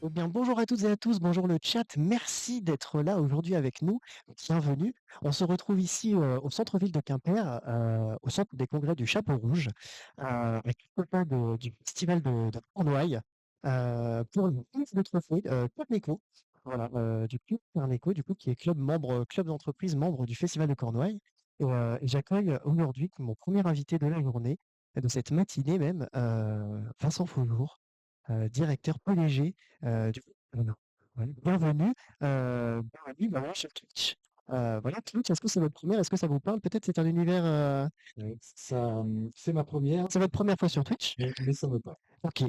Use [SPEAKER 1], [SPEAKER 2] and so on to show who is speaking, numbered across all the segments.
[SPEAKER 1] Eh bien, bonjour à toutes et à tous, bonjour le chat. Merci d'être là aujourd'hui avec nous. Bienvenue. On se retrouve ici au centre-ville de Quimper, au centre des congrès du Chapeau Rouge, avec le copain du festival de Cornouailles, pour une prise de trophée Carneco. Voilà, du club Carneco, du coup, qui est club d'entreprise membre du festival de Cornouailles. Et j'accueille aujourd'hui mon premier invité de la journée, de cette matinée même, Vincent Faujour, directeur PDG du coup, ouais, bienvenue, bienvenue, bah, voilà, sur Twitch. Voilà, Twitch, est-ce que c'est votre première? Est-ce que ça vous parle? Peut-être c'est un univers.
[SPEAKER 2] C'est ma première,
[SPEAKER 1] C'est votre première fois sur Twitch?
[SPEAKER 2] mais ça me parle.
[SPEAKER 1] Ok. Et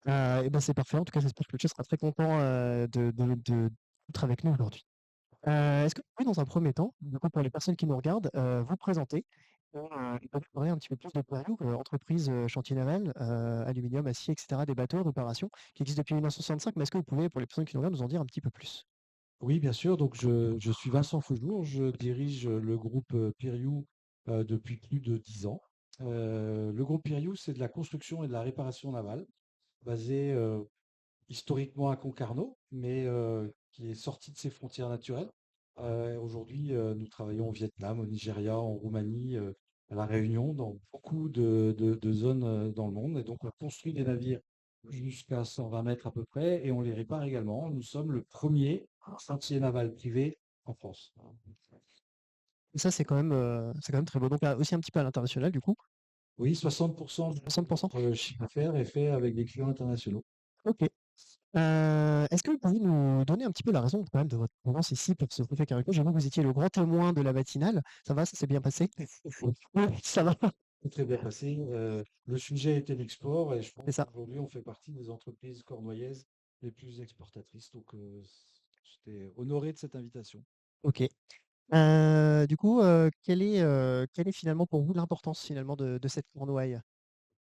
[SPEAKER 1] ben c'est parfait. En tout cas, j'espère que le chat sera très content d'être avec nous aujourd'hui. Est-ce que vous pouvez, dans un premier temps, du coup, pour les personnes qui nous regardent, vous présenter et nous parler un petit peu plus de Périou, entreprise chantier naval, aluminium, acier, etc., des bateaux d'opération qui existent depuis 1965. Mais est-ce que vous pouvez, pour les personnes qui nous regardent, nous en dire un petit peu plus?
[SPEAKER 2] Oui, bien sûr. Donc, je suis Vincent Faujour. Je dirige le groupe Piriou depuis plus de 10 ans. Le groupe Piriou, c'est de la construction et de la réparation navale, basé historiquement à Concarneau, mais qui est sorti de ses frontières naturelles. Aujourd'hui, nous travaillons au Vietnam, au Nigeria, en Roumanie, à La Réunion, dans beaucoup de zones dans le monde. Et donc, on construit des navires jusqu'à 120 mètres à peu près et on les répare également. Nous sommes le premier chantier naval privé en France.
[SPEAKER 1] Et ça, c'est quand même très beau. Donc, aussi un petit peu à l'international, du coup,
[SPEAKER 2] Oui, 60% de
[SPEAKER 1] 60%.
[SPEAKER 2] notre chiffre d'affaires est fait avec des clients internationaux.
[SPEAKER 1] Ok. Est-ce que vous pourriez nous donner un petit peu la raison quand même de votre présence ici pour ce Café Caricot? J'ai vu que vous étiez le grand témoin de la matinale. Ça va, ça s'est bien passé? Oui, ça va,
[SPEAKER 2] C'est très bien passé. Le sujet était l'export et je
[SPEAKER 1] c'est
[SPEAKER 2] pense
[SPEAKER 1] ça.
[SPEAKER 2] qu'aujourd'hui, on fait partie des entreprises cornouaises les plus exportatrices. Donc, j'étais honoré de cette invitation.
[SPEAKER 1] Ok. Du coup, quelle est finalement pour vous l'importance finalement de cette tournoi?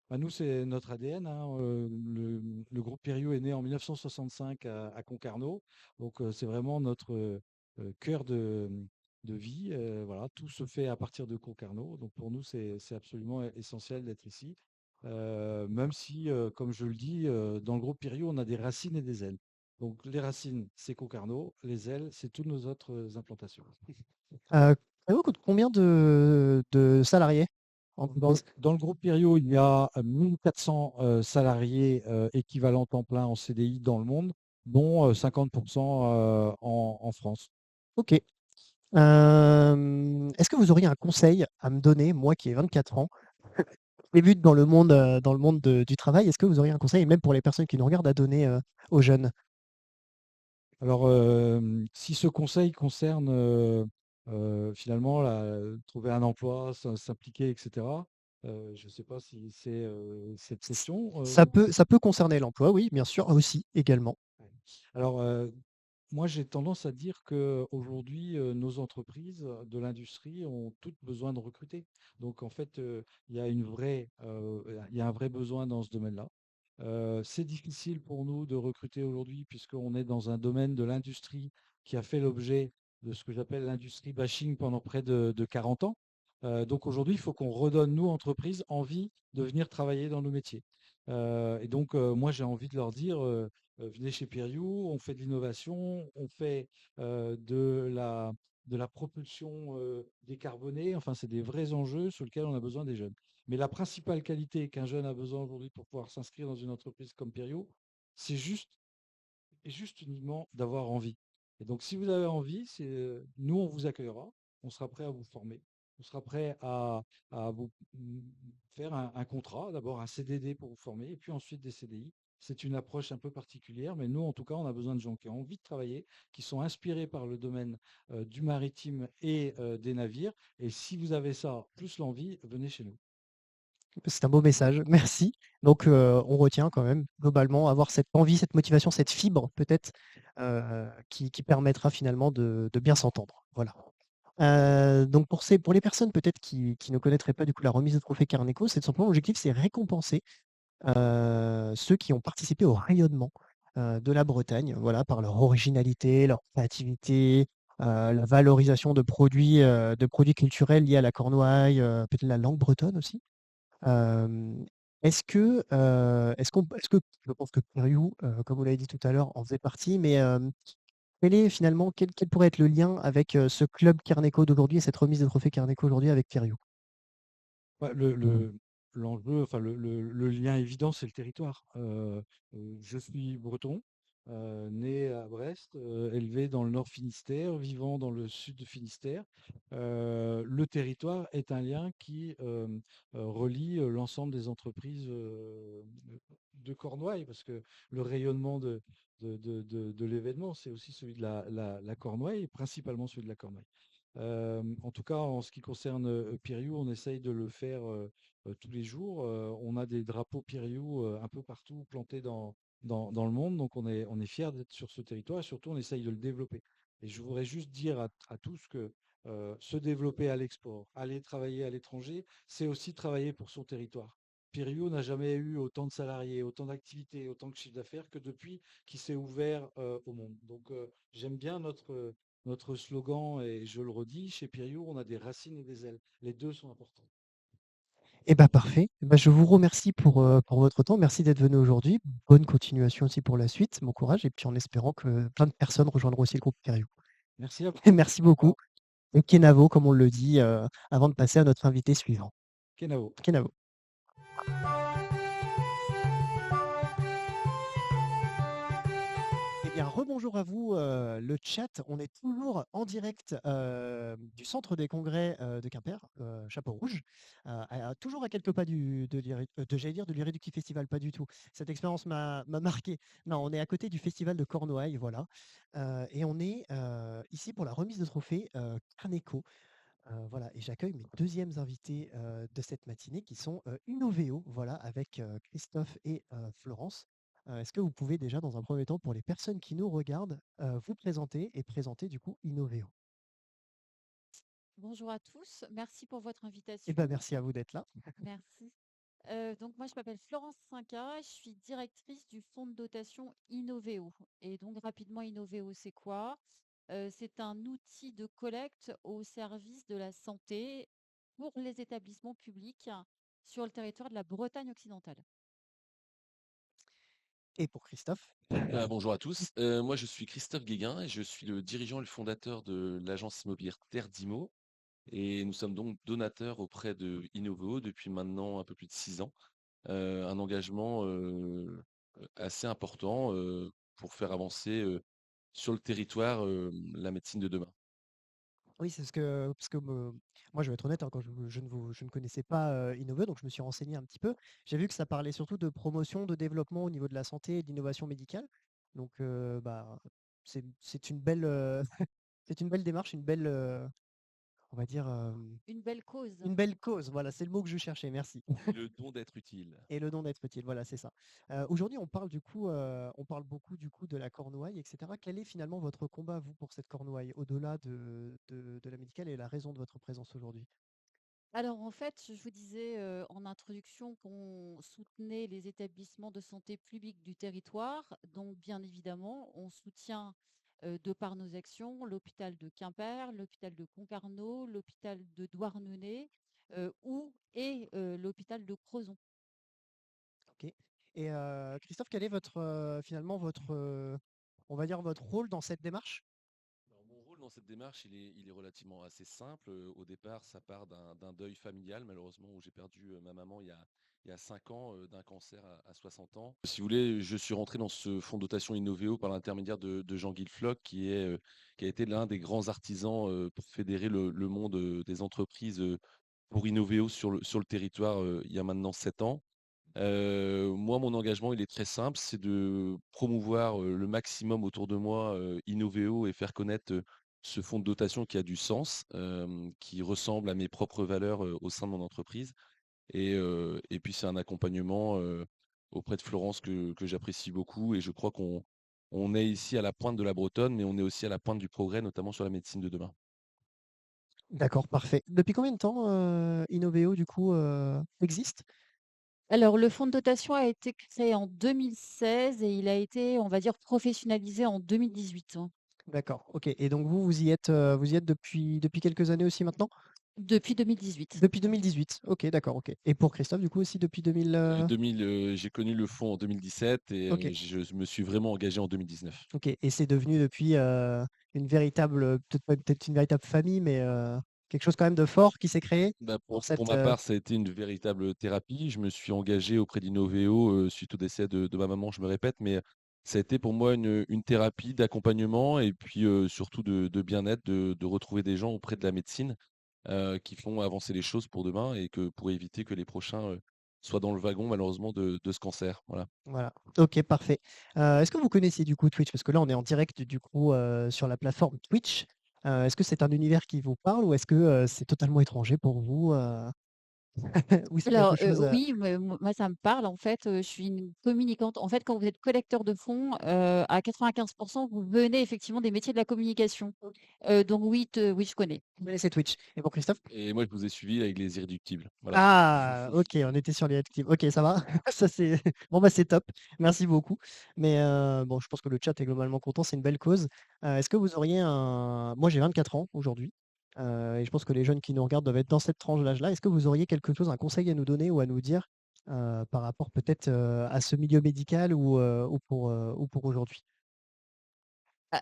[SPEAKER 2] Bah, nous, c'est notre ADN, hein. Le groupe Périou est né en 1965 à Concarneau. Donc, c'est vraiment notre cœur de vie. Voilà, tout se fait à partir de Concarneau. Donc, pour nous, c'est absolument essentiel d'être ici. Même si, comme je le dis, dans le groupe Périou, on a des racines et des ailes. Donc, les racines, c'est Concarneau. Les ailes, c'est toutes nos autres implantations.
[SPEAKER 1] Caricot coûte combien de salariés en entreprise?
[SPEAKER 2] Dans le groupe Périaux, il y a 1400 salariés équivalents temps plein en CDI dans le monde, dont 50% en France.
[SPEAKER 1] Ok. Est-ce que vous auriez un conseil à me donner, moi qui ai 24 ans, débute dans le monde du travail, est-ce que vous auriez un conseil, même pour les personnes qui nous regardent, à donner aux jeunes?
[SPEAKER 2] Alors, si ce conseil concerne finalement trouver un emploi, s'impliquer, etc., je ne sais pas si c'est cette
[SPEAKER 1] C-
[SPEAKER 2] question.
[SPEAKER 1] Ça peut concerner l'emploi, oui, bien sûr, aussi, également.
[SPEAKER 2] Ouais. Alors, moi, j'ai tendance à dire qu'aujourd'hui, nos entreprises de l'industrie ont toutes besoin de recruter. Donc, en fait, il y a un vrai besoin dans ce domaine-là. C'est difficile pour nous de recruter aujourd'hui puisqu'on est dans un domaine de l'industrie qui a fait l'objet de ce que j'appelle l'industrie bashing pendant près de 40 ans. Donc aujourd'hui, il faut qu'on redonne, nous, entreprises, envie de venir travailler dans nos métiers. Et donc, moi, j'ai envie de leur dire, venez chez Périou, on fait de l'innovation, on fait de la propulsion décarbonée. Enfin, c'est des vrais enjeux sur lesquels on a besoin des jeunes. Mais la principale qualité qu'un jeune a besoin aujourd'hui pour pouvoir s'inscrire dans une entreprise comme Périou, c'est juste uniquement d'avoir envie. Et donc, si vous avez envie, nous, on vous accueillera, on sera prêt à vous former, on sera prêt à vous faire un contrat, d'abord un CDD pour vous former, et puis ensuite des CDI. C'est une approche un peu particulière, mais nous, en tout cas, on a besoin de gens qui ont envie de travailler, qui sont inspirés par le domaine du maritime et des navires. Et si vous avez ça, plus l'envie, venez chez nous.
[SPEAKER 1] C'est un beau message, merci. Donc, on retient quand même, globalement, avoir cette envie, cette motivation, cette fibre, peut-être, qui permettra finalement de bien s'entendre. Voilà. Donc, pour les personnes peut-être qui ne connaîtraient pas du coup la remise de trophée Carneco, c'est tout simplement l'objectif, c'est récompenser ceux qui ont participé au rayonnement de la Bretagne, voilà, par leur originalité, leur créativité, la valorisation de produits culturels liés à la Cornouaille, peut-être la langue bretonne aussi. Est-ce que je pense que Périou, comme vous l'avez dit tout à l'heure, en faisait partie, mais quel pourrait être le lien avec ce club Carneco d'aujourd'hui et cette remise de trophée Carneco aujourd'hui avec Périou?
[SPEAKER 2] Bah, l'enjeu, enfin le lien évident, c'est le territoire. Je suis breton, né à Brest, élevé dans le Nord Finistère, vivant dans le sud de Finistère. Le territoire est un lien qui relie l'ensemble des entreprises de Cornouailles, parce que le rayonnement de l'événement, c'est aussi celui de la Cornouaille, et principalement celui de la Cornouaille. En tout cas, en ce qui concerne Piriou, on essaye de le faire tous les jours. On a des drapeaux Piriou un peu partout plantés dans le monde, donc on est fiers d'être sur ce territoire et surtout on essaye de le développer. Et je voudrais juste dire à tous que se développer à l'export, aller travailler à l'étranger, c'est aussi travailler pour son territoire. Piriou n'a jamais eu autant de salariés, autant d'activités, autant de chiffre d'affaires que depuis qu'il s'est ouvert au monde. Donc j'aime bien notre slogan, et je le redis, chez Piriou, on a des racines et des ailes. Les deux sont importants.
[SPEAKER 1] Eh ben parfait. Eh ben, je vous remercie pour votre temps. Merci d'être venu aujourd'hui. Bonne continuation aussi pour la suite. Bon courage et puis en espérant que plein de personnes rejoindront aussi le groupe Périou.
[SPEAKER 2] Merci à vous.
[SPEAKER 1] Merci
[SPEAKER 2] Au
[SPEAKER 1] beaucoup
[SPEAKER 2] revoir.
[SPEAKER 1] et Kenavo comme on le dit, avant de passer à notre invité suivant.
[SPEAKER 2] Kenavo.
[SPEAKER 1] Kenavo. Eh bien, rebonjour à vous, le chat. On est toujours en direct du centre des congrès de Quimper, Chapeau Rouge, toujours à quelques pas j'allais dire de l'Irréductible Festival, pas du tout. Cette expérience m'a marqué. Non, on est à côté du festival de Cornouailles, voilà. Et on est ici pour la remise de trophée Carneco. Voilà, et j'accueille mes deuxièmes invités de cette matinée qui sont Innoveo, voilà, avec Christophe et Florence. Est-ce que vous pouvez déjà, dans un premier temps, pour les personnes qui nous regardent, vous présenter et présenter du coup Innoveo?
[SPEAKER 3] Bonjour à tous, merci pour votre
[SPEAKER 1] Eh ben,
[SPEAKER 3] invitation.
[SPEAKER 1] merci à vous d'être là.
[SPEAKER 3] Merci. Donc moi je m'appelle Florence Cinca, je suis directrice du fonds de dotation Innoveo. Et donc rapidement Innoveo c'est quoi? C'est un outil de collecte au service de la santé pour les établissements publics sur le territoire de la Bretagne occidentale.
[SPEAKER 1] Et pour Christophe?
[SPEAKER 4] Bonjour à tous. Moi, je suis Christophe Guéguin et je suis le dirigeant et le fondateur de l'agence immobilière Terre d'Imo. Et nous sommes donc donateurs auprès de Innoveo depuis maintenant un peu plus de 6 ans. Un engagement assez important pour faire avancer sur le territoire la médecine de demain.
[SPEAKER 1] Oui, c'est parce que moi, je vais être honnête, hein, quand je ne connaissais pas Innoveo, donc je me suis renseigné un petit peu. J'ai vu que ça parlait surtout de promotion, de développement au niveau de la santé et de l'innovation médicale. Donc, bah, c'est une belle, c'est une belle démarche, une belle, on va dire,
[SPEAKER 3] Une belle cause.
[SPEAKER 1] une belle cause. Voilà, c'est le mot que je cherchais. Merci.
[SPEAKER 4] Et le don d'être utile.
[SPEAKER 1] Et le don d'être utile, voilà, c'est ça. Aujourd'hui, on parle du coup, on parle beaucoup du coup de la Cornouaille, etc. Quel est finalement votre combat, vous, pour cette Cornouaille, au-delà de la médicale et la raison de votre présence aujourd'hui?
[SPEAKER 3] Alors en fait, je vous disais en introduction qu'on soutenait les établissements de santé publics du territoire. Donc bien évidemment, on soutient de par nos actions l'hôpital de Quimper, l'hôpital de Concarneau, l'hôpital de Douarnenez et l'hôpital de Crozon.
[SPEAKER 1] Ok. Et Christophe, quel est votre finalement votre on va dire votre rôle dans cette démarche?
[SPEAKER 4] Alors, mon rôle dans cette démarche, il est relativement assez simple. Au départ, ça part d'un deuil familial, malheureusement, où j'ai perdu ma maman il y a 5 ans d'un cancer à 60 ans. Si vous voulez, je suis rentré dans ce fonds de dotation Innoveo par l'intermédiaire de Jean-Guy Floch, qui a été l'un des grands artisans pour fédérer le monde des entreprises pour Innoveo sur le territoire il y a maintenant 7 ans. Moi, mon engagement, il est très simple, c'est de promouvoir le maximum autour de moi Innoveo et faire connaître ce fonds de dotation qui a du sens, qui ressemble à mes propres valeurs au sein de mon entreprise. Et puis, c'est un accompagnement auprès de Florence que j'apprécie beaucoup. Et je crois qu'on est ici à la pointe de la Bretonne, mais on est aussi à la pointe du progrès, notamment sur la médecine de demain.
[SPEAKER 1] D'accord, parfait. Depuis combien de temps Innoveo du coup existe?
[SPEAKER 3] Alors le fonds de dotation a été créé en 2016 et il a été, on va dire, professionnalisé en 2018.
[SPEAKER 1] D'accord, OK. Et donc vous y êtes depuis quelques années aussi maintenant?
[SPEAKER 3] Depuis 2018.
[SPEAKER 1] Depuis 2018. OK, d'accord, OK. Et pour Christophe, du coup, aussi depuis 2000,
[SPEAKER 4] 2000, j'ai connu le fonds en 2017 et
[SPEAKER 1] OK,
[SPEAKER 4] je me suis vraiment engagé en 2019.
[SPEAKER 1] OK. Et c'est devenu depuis, une véritable, peut-être une véritable famille, mais, quelque chose quand même de fort qui s'est créé
[SPEAKER 4] Bah,
[SPEAKER 1] pour
[SPEAKER 4] pour
[SPEAKER 1] cette,
[SPEAKER 4] ma part, ça a été une véritable thérapie. Je me suis engagé auprès d'Innoveo, suite au décès de ma maman, je me répète, mais ça a été pour moi une thérapie d'accompagnement et puis, surtout de bien-être, de retrouver des gens auprès de la médecine, qui font avancer les choses pour demain et que pour éviter que les prochains, soient dans le wagon malheureusement de ce cancer. Voilà.
[SPEAKER 1] Voilà. OK, parfait. Est-ce que vous connaissiez du coup Twitch? Parce que là, on est en direct du coup, sur la plateforme Twitch. Est-ce que c'est un univers qui vous parle ou est-ce que, c'est totalement étranger pour vous, ou c'est quelque
[SPEAKER 3] Alors,
[SPEAKER 1] chose,
[SPEAKER 3] oui, mais moi ça me parle en fait, je suis une communicante. En fait, quand vous êtes collecteur de fonds, à 95 vous venez effectivement des métiers de la communication. Donc oui, je connais.
[SPEAKER 1] vous connaissez Twitch? Et pour Christophe?
[SPEAKER 4] Et moi, je vous ai suivi avec les Irréductibles. Voilà.
[SPEAKER 1] Ah! OK, on était sur les actifs. OK, ça va. Ça c'est bon, bah, c'est top. Merci beaucoup. Mais, bon, je pense que le chat est globalement content, c'est une belle cause. Est-ce que vous auriez un moi j'ai 24 ans aujourd'hui, et je pense que les jeunes qui nous regardent doivent être dans cette tranche d'âge-là. Est-ce que vous auriez quelque chose, un conseil à nous donner ou à nous dire, par rapport peut-être, à ce milieu médical ou pour aujourd'hui?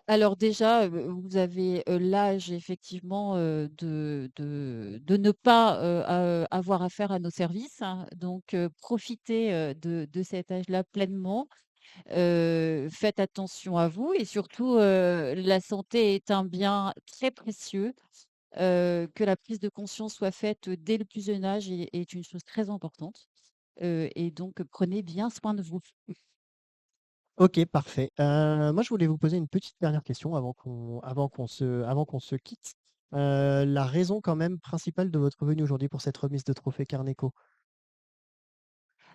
[SPEAKER 3] Alors déjà, vous avez, l'âge effectivement, de ne pas, avoir affaire à nos services, hein. Donc profitez, de cet âge-là pleinement. Faites attention à vous et surtout, la santé est un bien très précieux, que la prise de conscience soit faite dès le plus jeune âge est une chose très importante, et donc prenez bien soin de vous.
[SPEAKER 1] OK, parfait. Moi, je voulais vous poser une petite dernière question avant qu'on se quitte. La raison quand même principale de votre venue aujourd'hui pour cette remise de trophée Carneco?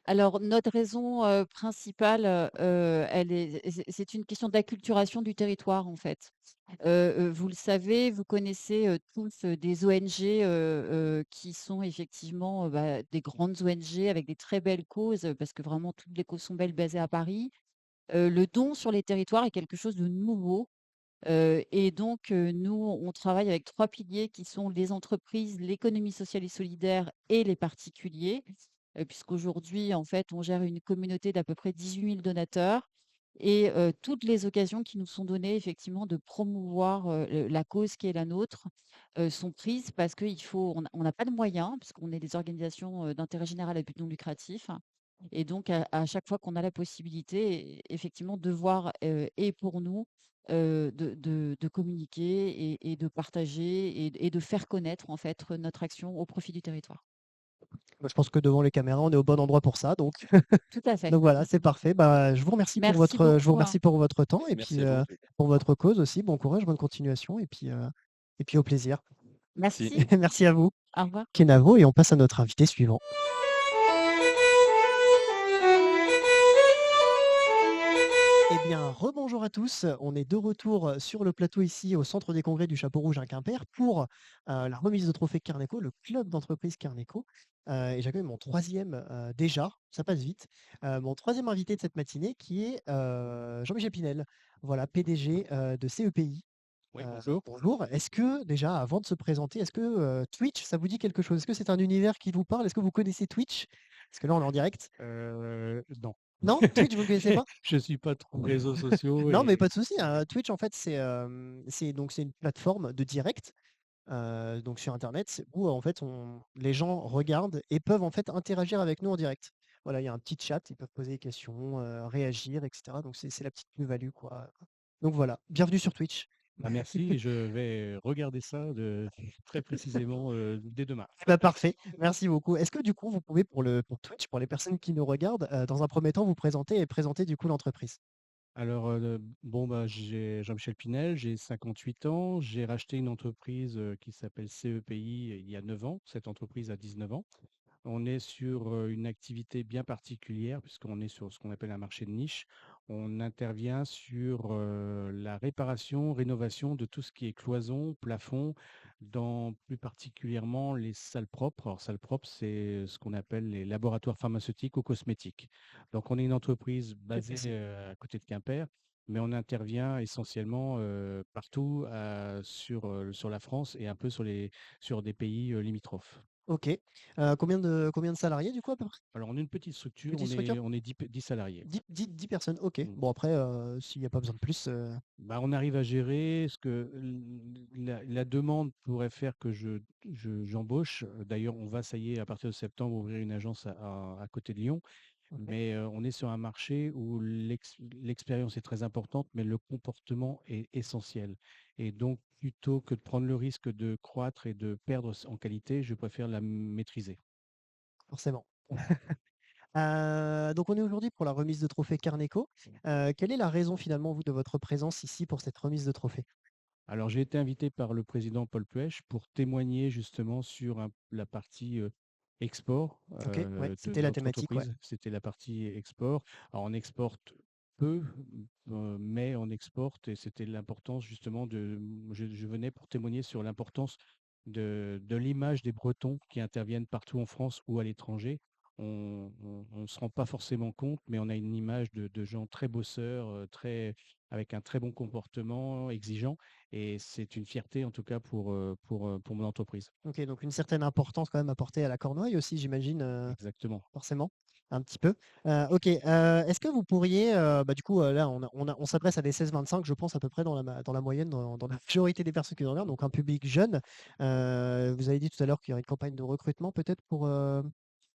[SPEAKER 3] Alors notre raison, principale, elle est c'est une question d'acculturation du territoire, en fait. Vous le savez, vous connaissez, tous, des ONG, qui sont effectivement, bah, des grandes ONG avec des très belles causes, parce que vraiment toutes les causes sont belles basées à Paris. Le don sur les territoires est quelque chose de nouveau, et donc nous, on travaille avec 3 piliers qui sont les entreprises, l'économie sociale et solidaire et les particuliers. Puisqu'aujourd'hui, en fait, on gère une communauté d'à peu près 18 000 donateurs et toutes les occasions qui nous sont données effectivement de promouvoir, la cause qui est la nôtre, sont prises parce qu'il faut on n'a pas de moyens, puisqu'on est des organisations, d'intérêt général à but non lucratif, et donc à chaque fois qu'on a la possibilité, effectivement, de voir, et pour nous, de communiquer et de partager et de faire connaître, en fait, notre action au profit du territoire.
[SPEAKER 1] Bah, je pense que devant les caméras, on est au bon endroit pour ça, donc
[SPEAKER 3] Tout à fait.
[SPEAKER 1] donc voilà, c'est parfait. Bah,
[SPEAKER 3] Merci
[SPEAKER 1] je vous
[SPEAKER 3] beaucoup, hein.
[SPEAKER 1] remercie pour votre temps et puis,
[SPEAKER 4] Merci à vous.
[SPEAKER 1] pour votre cause aussi. Bon courage, bonne continuation et puis au plaisir.
[SPEAKER 4] Merci.
[SPEAKER 3] Merci.
[SPEAKER 1] Merci à vous,
[SPEAKER 3] Au revoir.
[SPEAKER 1] Kenavo, et on passe à notre invité suivant. Eh bien, rebonjour à tous. On est de retour sur le plateau ici au centre des congrès du Chapeau Rouge à Quimper pour la remise de trophée Carneco, le club d'entreprise Carneco. Et j'accueille mon troisième, déjà, ça passe vite, mon troisième invité de cette matinée qui est Jean-Michel Pinel, voilà, PDG de CEPI.
[SPEAKER 5] Oui, bonjour.
[SPEAKER 1] Bonjour. Est-ce que déjà, avant de se présenter, est-ce que Twitch, ça vous dit quelque chose? Est-ce que c'est un univers qui vous parle? Est-ce que vous connaissez Twitch? Parce que là, on est en direct.
[SPEAKER 5] Non.
[SPEAKER 1] Non? Twitch, vous ne connaissez pas?
[SPEAKER 5] Je suis pas trop réseaux sociaux
[SPEAKER 1] Non, mais
[SPEAKER 5] et
[SPEAKER 1] pas de souci, hein. Twitch, en fait, c'est une plateforme de direct, donc sur internet, où en fait les gens regardent et peuvent en fait interagir avec nous en direct. Voilà, il y a un petit chat, ils peuvent poser des questions, réagir, etc. Donc c'est la petite plus-value, quoi. Donc voilà, bienvenue sur Twitch.
[SPEAKER 5] bah, merci, je vais regarder ça très précisément dès demain.
[SPEAKER 1] Bah, parfait, merci beaucoup. Est-ce que du coup, vous pouvez pour Twitch, pour les personnes qui nous regardent, dans un premier temps, vous présenter et présenter du coup l'entreprise?
[SPEAKER 5] Alors, bon, bah, j'ai Jean-Michel Pinel, j'ai 58 ans, j'ai racheté une entreprise qui s'appelle CEPI il y a 9 ans. Cette entreprise a 19 ans. On est sur une activité bien particulière puisqu'on est sur ce qu'on appelle un marché de niche. On intervient sur la réparation, rénovation de tout ce qui est cloison, plafond, dans plus particulièrement les salles propres. Alors, salles propres, c'est ce qu'on appelle les laboratoires pharmaceutiques ou cosmétiques. Donc, on est une entreprise
[SPEAKER 1] Très
[SPEAKER 5] basée
[SPEAKER 1] précis.
[SPEAKER 5] à côté de Quimper mais on intervient essentiellement partout sur la France et un peu sur des pays limitrophes.
[SPEAKER 1] Ok. Combien de salariés du coup à peu près?
[SPEAKER 5] Alors, on est une petite structure,
[SPEAKER 1] Petite structure?
[SPEAKER 5] on est 10 salariés.
[SPEAKER 1] 10 personnes, ok.
[SPEAKER 5] Mm.
[SPEAKER 1] Bon après, s'il n'y a pas besoin de plus.
[SPEAKER 5] Bah, on arrive à gérer ce que la demande pourrait faire que j'embauche. D'ailleurs, on va, ça y est, à partir de septembre, ouvrir une agence à côté de Lyon.
[SPEAKER 1] Ok.
[SPEAKER 5] Mais on est sur un marché où l'expérience est très importante, mais le comportement est essentiel. Et donc, plutôt que de prendre le risque de croître et de perdre en qualité, je préfère la maîtriser.
[SPEAKER 1] Forcément. Donc on est aujourd'hui pour la remise de trophée Carneco. Quelle est la raison finalement, vous, de votre présence ici pour cette remise de trophée?
[SPEAKER 5] Alors, j'ai été invité par le président Paul Puech pour témoigner justement sur la partie export
[SPEAKER 1] Ok, ouais,
[SPEAKER 5] de
[SPEAKER 1] c'était la
[SPEAKER 5] notre
[SPEAKER 1] thématique, ouais.
[SPEAKER 5] entreprise. C'était la partie export. Alors, on exporte peu, mais on exporte et c'était l'importance justement je venais pour témoigner sur l'importance de l'image des Bretons qui interviennent partout en France ou à l'étranger. On ne se rend pas forcément compte, mais on a une image de gens très bosseurs, avec un très bon comportement, exigeants. Et c'est une fierté, en tout cas, pour mon entreprise.
[SPEAKER 1] Ok, donc une certaine importance quand même apportée à la Cornouaille aussi, j'imagine,
[SPEAKER 5] Exactement.
[SPEAKER 1] forcément, un petit peu. Ok, est-ce que vous pourriez, bah, du coup, là, on s'adresse à des 16-25, je pense à peu près dans la moyenne, dans la majorité des personnes qui nous regardent, donc un public jeune. Vous avez dit tout à l'heure qu'il y aurait une campagne de recrutement peut-être pour.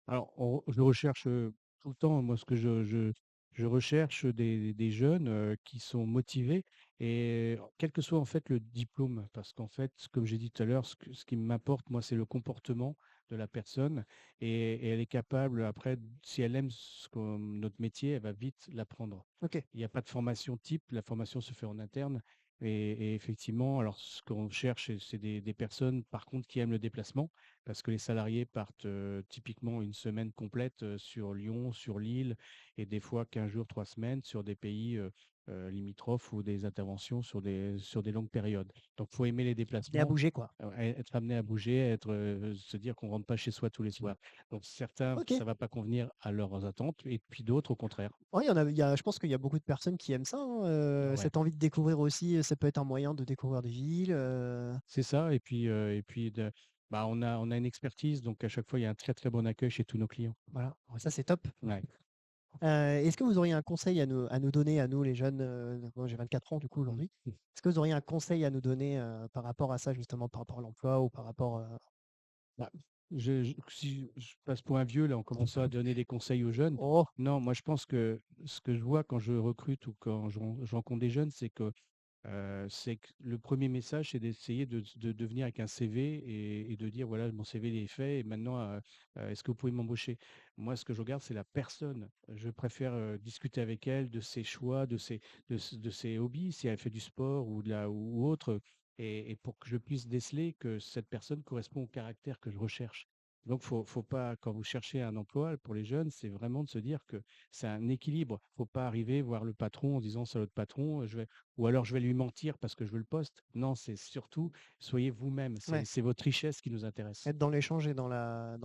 [SPEAKER 5] Alors, je recherche tout le temps, moi, je recherche des jeunes qui sont motivés et quel que soit en fait le diplôme, parce qu'en fait, comme j'ai dit tout à l'heure, ce qui m'importe, moi, c'est le comportement de la personne et elle est capable, après, si elle aime notre métier, elle va vite l'apprendre.
[SPEAKER 1] Ok.
[SPEAKER 5] Il n'y a pas de formation type, la formation se fait en interne. Et effectivement, alors ce qu'on cherche, c'est des personnes, par contre, qui aiment le déplacement parce que les salariés partent typiquement une semaine complète sur Lyon, sur l'île, et des fois 15 jours, 3 semaines sur des pays limitrophes ou des interventions sur des longues périodes. Donc, il faut aimer les
[SPEAKER 1] Et à
[SPEAKER 5] déplacements,
[SPEAKER 1] bouger, quoi.
[SPEAKER 5] être amené à bouger, se dire qu'on ne rentre pas chez soi tous les soirs. Donc, certains,
[SPEAKER 1] Ok.
[SPEAKER 5] ça ne va pas convenir à leurs attentes, et puis d'autres, au contraire.
[SPEAKER 1] Ouais, je pense qu'il y a beaucoup de personnes qui aiment ça, hein,
[SPEAKER 5] Ah ouais.
[SPEAKER 1] cette envie de découvrir aussi, ça peut être un moyen de découvrir des villes.
[SPEAKER 5] C'est ça, et puis bah, on a une expertise, donc à chaque fois, il y a un très très bon accueil chez tous nos clients.
[SPEAKER 1] Voilà, ça c'est top.
[SPEAKER 5] Ouais.
[SPEAKER 1] Est-ce que vous auriez un conseil à nous donner, à nous les jeunes, moi j'ai 24 ans du coup aujourd'hui, est-ce que vous auriez un conseil à nous donner par rapport à ça, justement, par rapport à l'emploi ou par rapport.
[SPEAKER 5] Bah, si je passe pour un vieux, là, on commence à donner des conseils aux jeunes.
[SPEAKER 1] Oh,
[SPEAKER 5] Non, moi, je pense que ce que je vois quand je recrute ou quand je rencontre des jeunes, c'est que le premier message, c'est d'essayer de venir avec un CV et de dire, voilà, mon CV il est fait et maintenant, est-ce que vous pouvez m'embaucher? Moi, ce que je regarde, c'est la personne. Je préfère discuter avec elle de ses choix, de ses hobbies, si elle fait du sport ou autre, et pour que je puisse déceler que cette personne correspond au caractère que je recherche. Donc, faut pas, quand vous cherchez un emploi pour les jeunes, c'est vraiment de se dire que c'est un équilibre. Faut pas arriver voir le patron en disant c'est notre patron, ou alors je vais lui mentir parce que je veux le poste. Non, c'est surtout soyez vous-même.
[SPEAKER 1] ouais,
[SPEAKER 5] C'est votre richesse qui nous intéresse.
[SPEAKER 1] être dans l'échange et dans